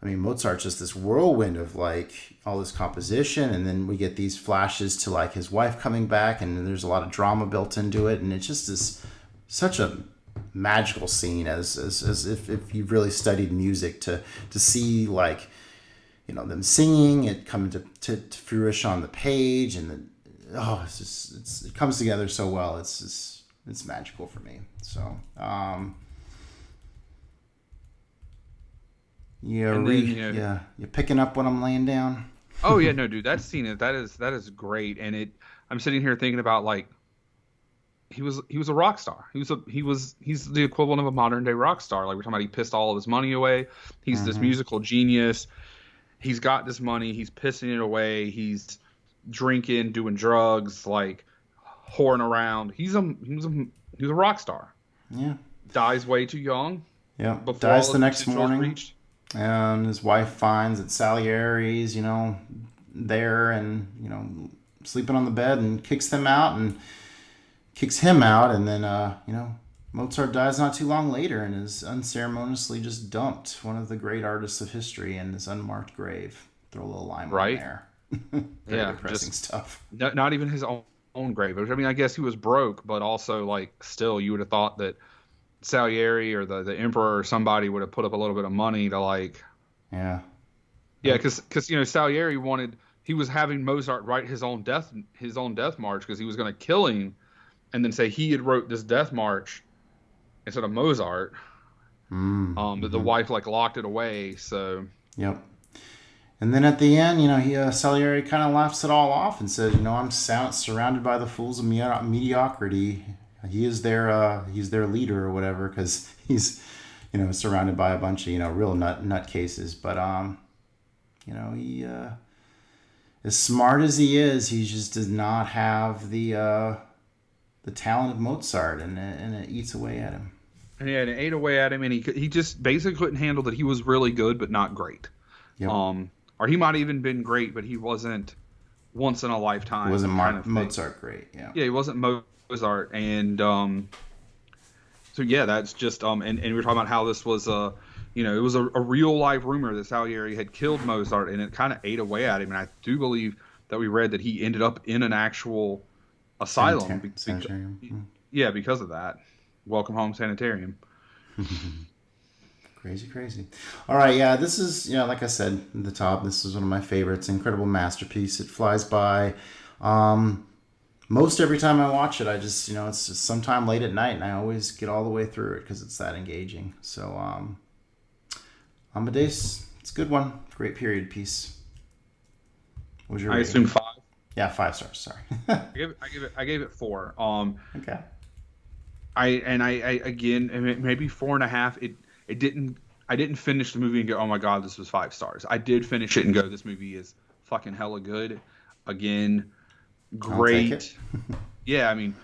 Mozart's just this whirlwind of like all this composition, and then we get these flashes to like his wife coming back, and there's a lot of drama built into it, and it's just this such a magical scene as if you've really studied music to see like them singing it coming to fruition on the page, and then it comes together so well. It's magical for me. So you're picking up what I'm laying down. Oh yeah, no, dude, that scene that is great, and I'm sitting here thinking about like he was a rock star. He's the equivalent of a modern day rock star. Like we're talking about, he pissed all of his money away. He's this musical genius. He's got this money. He's pissing it away. He's drinking, doing drugs, like whoring around. He was a rock star. Yeah. Dies way too young. Yeah. Dies the next morning. And his wife finds that Salieri's, there and, sleeping on the bed, and kicks him out. And then, Mozart dies not too long later and is unceremoniously just dumped. One of the great artists of history in this unmarked grave. Throw a little lime on there. Very depressing stuff. Not even his own grave. I mean, I guess he was broke, but also, like, still, you would have thought that Salieri or the emperor or somebody would have put up a little bit of money to, like... Yeah. Yeah, because Salieri he was having Mozart write his own death march because he was going to kill him, and then say he had wrote this death march instead of Mozart. But the wife like locked it away. So yep. And then at the end, Salieri kind of laughs it all off and says, I'm surrounded by the fools of mediocrity. He is he's their leader or whatever, because he's surrounded by a bunch of real nutcases. But he as smart as he is, he just does not have the talent of Mozart, and it eats away at him. Yeah, and it ate away at him, and he just basically couldn't handle that he was really good but not great. Yep. Or he might have even been great, but he wasn't once in a lifetime. He wasn't Mozart great. Yeah. Yeah, he wasn't Mozart, and so yeah, that's just and we were talking about how this was it was a real life rumor that Salieri had killed Mozart, and it kind of ate away at him. And I do believe that we read that he ended up in an actual asylum. Sanitarium. Yeah, because of that. Welcome home, sanitarium. Crazy. All right, yeah, this is, like I said at the top, this is one of my favorites. Incredible masterpiece. It flies by. Most every time I watch it, I just, it's just sometime late at night, and I always get all the way through it because it's that engaging. So, Amadeus, it's a good one. Great period piece. What was your rating? Assume 5. Yeah, 5 stars. Sorry. I gave it 4. Okay. I again, maybe 4.5. I didn't finish the movie and go, oh my god, this was 5 stars. I did finish it and go, this movie is fucking hella good. Again, great. Yeah, I mean,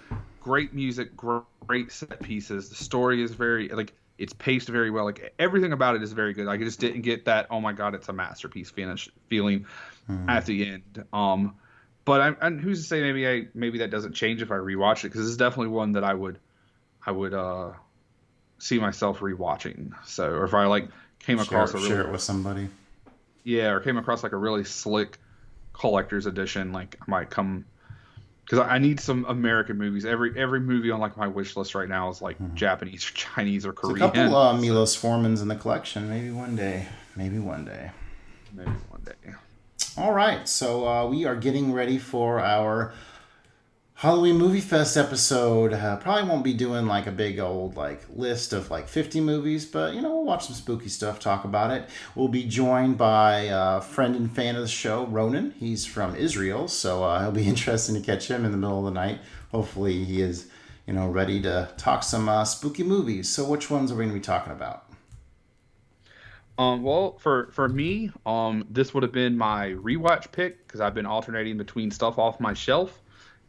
great music, great set pieces. The story is very it's paced very well. Like everything about it is very good. Like I just didn't get that, oh my god, it's a masterpiece feeling at the end. But who's to say maybe that doesn't change if I rewatch it, because it's definitely one that I would see myself rewatching. So, or if I came across share it with somebody. Yeah, or came across a really slick collector's edition, I might come, because I need some American movies. Every movie on my wish list right now is Japanese, or Chinese, or Korean. There's a couple Milos Formans in the collection. Maybe one day. All right, so we are getting ready for our Halloween Movie Fest episode. Probably won't be doing a big old list of 50 movies, but we'll watch some spooky stuff, talk about it. We'll be joined by a friend and fan of the show, Ronan. He's from Israel, so it'll be interesting to catch him in the middle of the night. Hopefully he is ready to talk some spooky movies. So which ones are we going to be talking about? Well, for me, this would have been my rewatch pick because I've been alternating between stuff off my shelf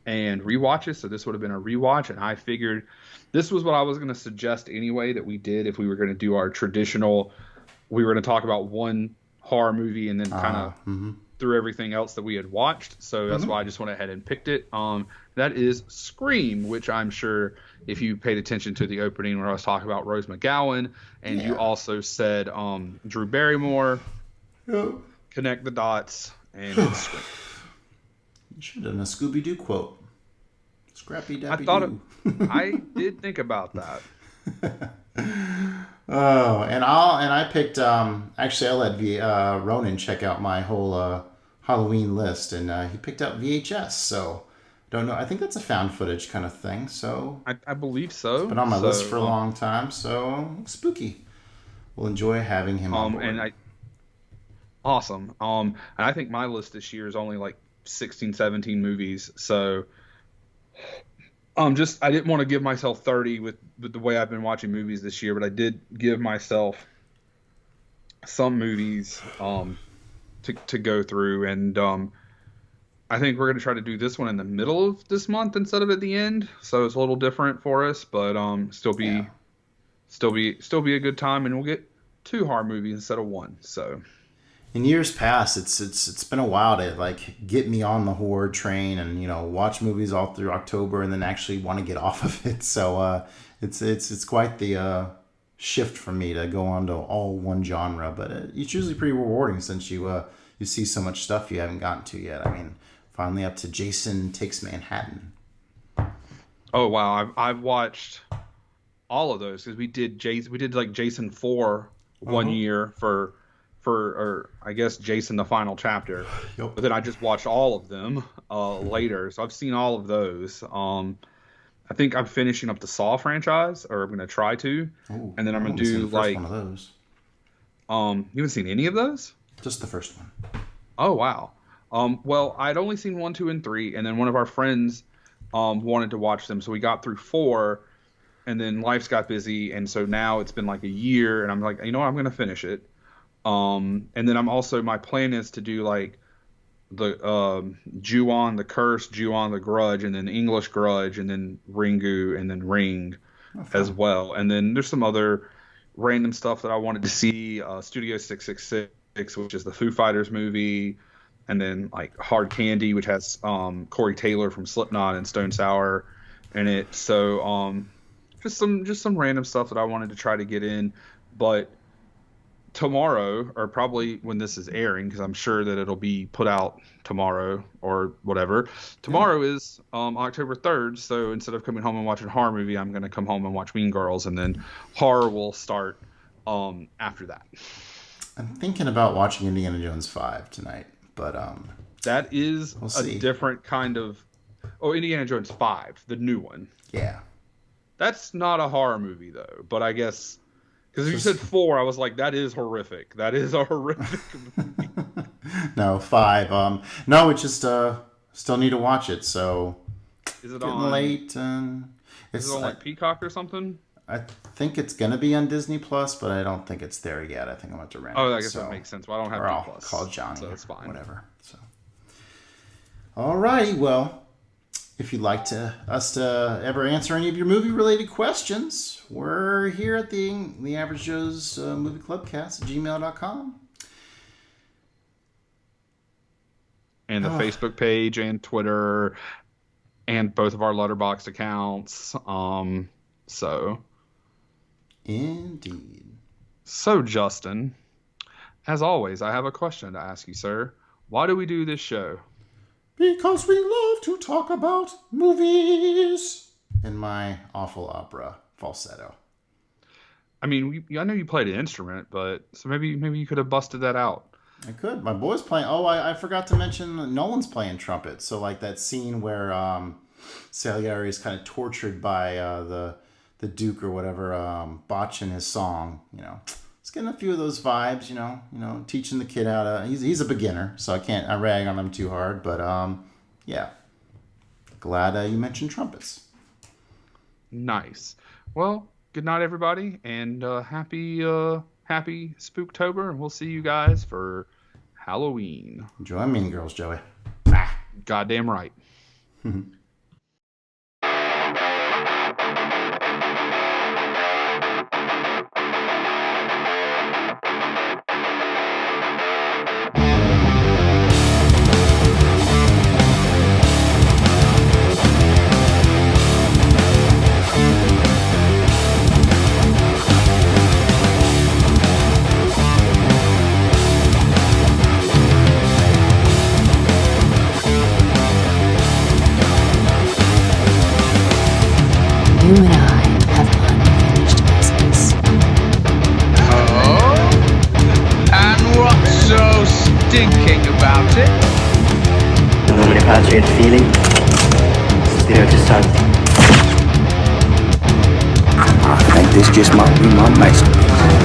and rewatches. So this would have been a rewatch, and I figured this was what I was going to suggest anyway that we did if we were going to do our traditional. We were going to talk about one horror movie and then kind of through everything else that we had watched. So that's why I just went ahead and picked it. That is Scream, which I'm sure if you paid attention to the opening where I was talking about Rose McGowan, and you also said Drew Barrymore, connect the dots, and it's Scream. You should have done a Scooby-Doo quote. Scrappy Dappy Doo. I did think about that. Oh, and I picked actually I let Ronan check out my whole Halloween list, and he picked out VHS. So don't know. I think that's a found footage kind of thing. So I believe so. It's been on my list for a long time. So spooky. We'll enjoy having him on board. Awesome. And I think my list this year is only like 16, 17 movies. So I didn't want to give myself 30 with the way I've been watching movies this year, but I did give myself some movies to go through, and I think we're going to try to do this one in the middle of this month instead of at the end, so it's a little different for us, but still be a good time, and we'll get 2 horror movies instead of 1. So in years past, it's been a while to like get me on the horror train and watch movies all through October and then actually want to get off of it. So it's quite the shift for me to go on to all one genre, but it's usually pretty rewarding since you see so much stuff you haven't gotten to yet. I mean, finally up to Jason Takes Manhattan. Oh wow, I've watched all of those because we did like Jason 4 one year for I guess Jason the Final Chapter. Yep. But then I just watched all of them later, so I've seen all of those. I think I'm finishing up the Saw franchise, or I'm going to try to, and then I'm going to do like one of those. You haven't seen any of those? Just the first one. Oh wow. Well, I'd only seen 1, 2, and 3, and then one of our friends wanted to watch them, so we got through 4, and then life's got busy, and so now it's been like a year, and I'm like, you know what, I'm going to finish it. And then my plan is to do like the Ju-on the Curse, Ju-on the Grudge, and then English Grudge, and then Ringu, and then Ring as well. And then there's some other random stuff that I wanted to see. Studio 666, which is the Foo Fighters movie, and then like Hard Candy, which has Corey Taylor from Slipknot and Stone Sour in it. So just some random stuff that I wanted to try to get in, but tomorrow, or probably when this is airing, because I'm sure that it'll be put out tomorrow or whatever. Tomorrow is October 3rd, so instead of coming home and watching a horror movie, I'm going to come home and watch Mean Girls, and then horror will start after that. I'm thinking about watching Indiana Jones 5 tonight, but that is different kind of... Oh, Indiana Jones 5, the new one. Yeah. That's not a horror movie, though, but I guess... Because if you said 4, I was like, that is horrific. That is a horrific movie. No, 5. No, it's just still need to watch it. So is it getting on late? Is it on like Peacock or something? I think it's gonna be on Disney Plus, but I don't think it's there yet. I think I'm going to rent it. Oh, I guess that makes sense. Well, I don't have Disney Plus. Call Johnny. So it's fine. Whatever. So, all right. Well, if you'd like us to ever answer any of your movie-related questions, we're here at the Average Joe's Movie Clubcast at gmail.com. And the Facebook page and Twitter and both of our Letterboxd accounts. So. Indeed. So, Justin, as always, I have a question to ask you, sir. Why do we do this show? Because we love to talk about movies. In my awful opera falsetto. I mean, I know you played an instrument, but so maybe you could have busted that out. I could. My boy's playing. Oh, I forgot to mention Nolan's playing trumpet. So like that scene where Salieri is kind of tortured by the Duke or whatever, botching his song. It's getting a few of those vibes. Teaching the kid how to. He's a beginner, so I rag on him too hard. But yeah, glad you mentioned trumpets. Nice. Well, good night, everybody, and happy happy Spooktober, and we'll see you guys for Halloween. Join Mean Girls, Joey. Goddamn right. You and I have unfinished business. Oh? And what's so stinking about it? Nome Patria et Filii, Spiritus Sancti. I think this just might be my masterpiece.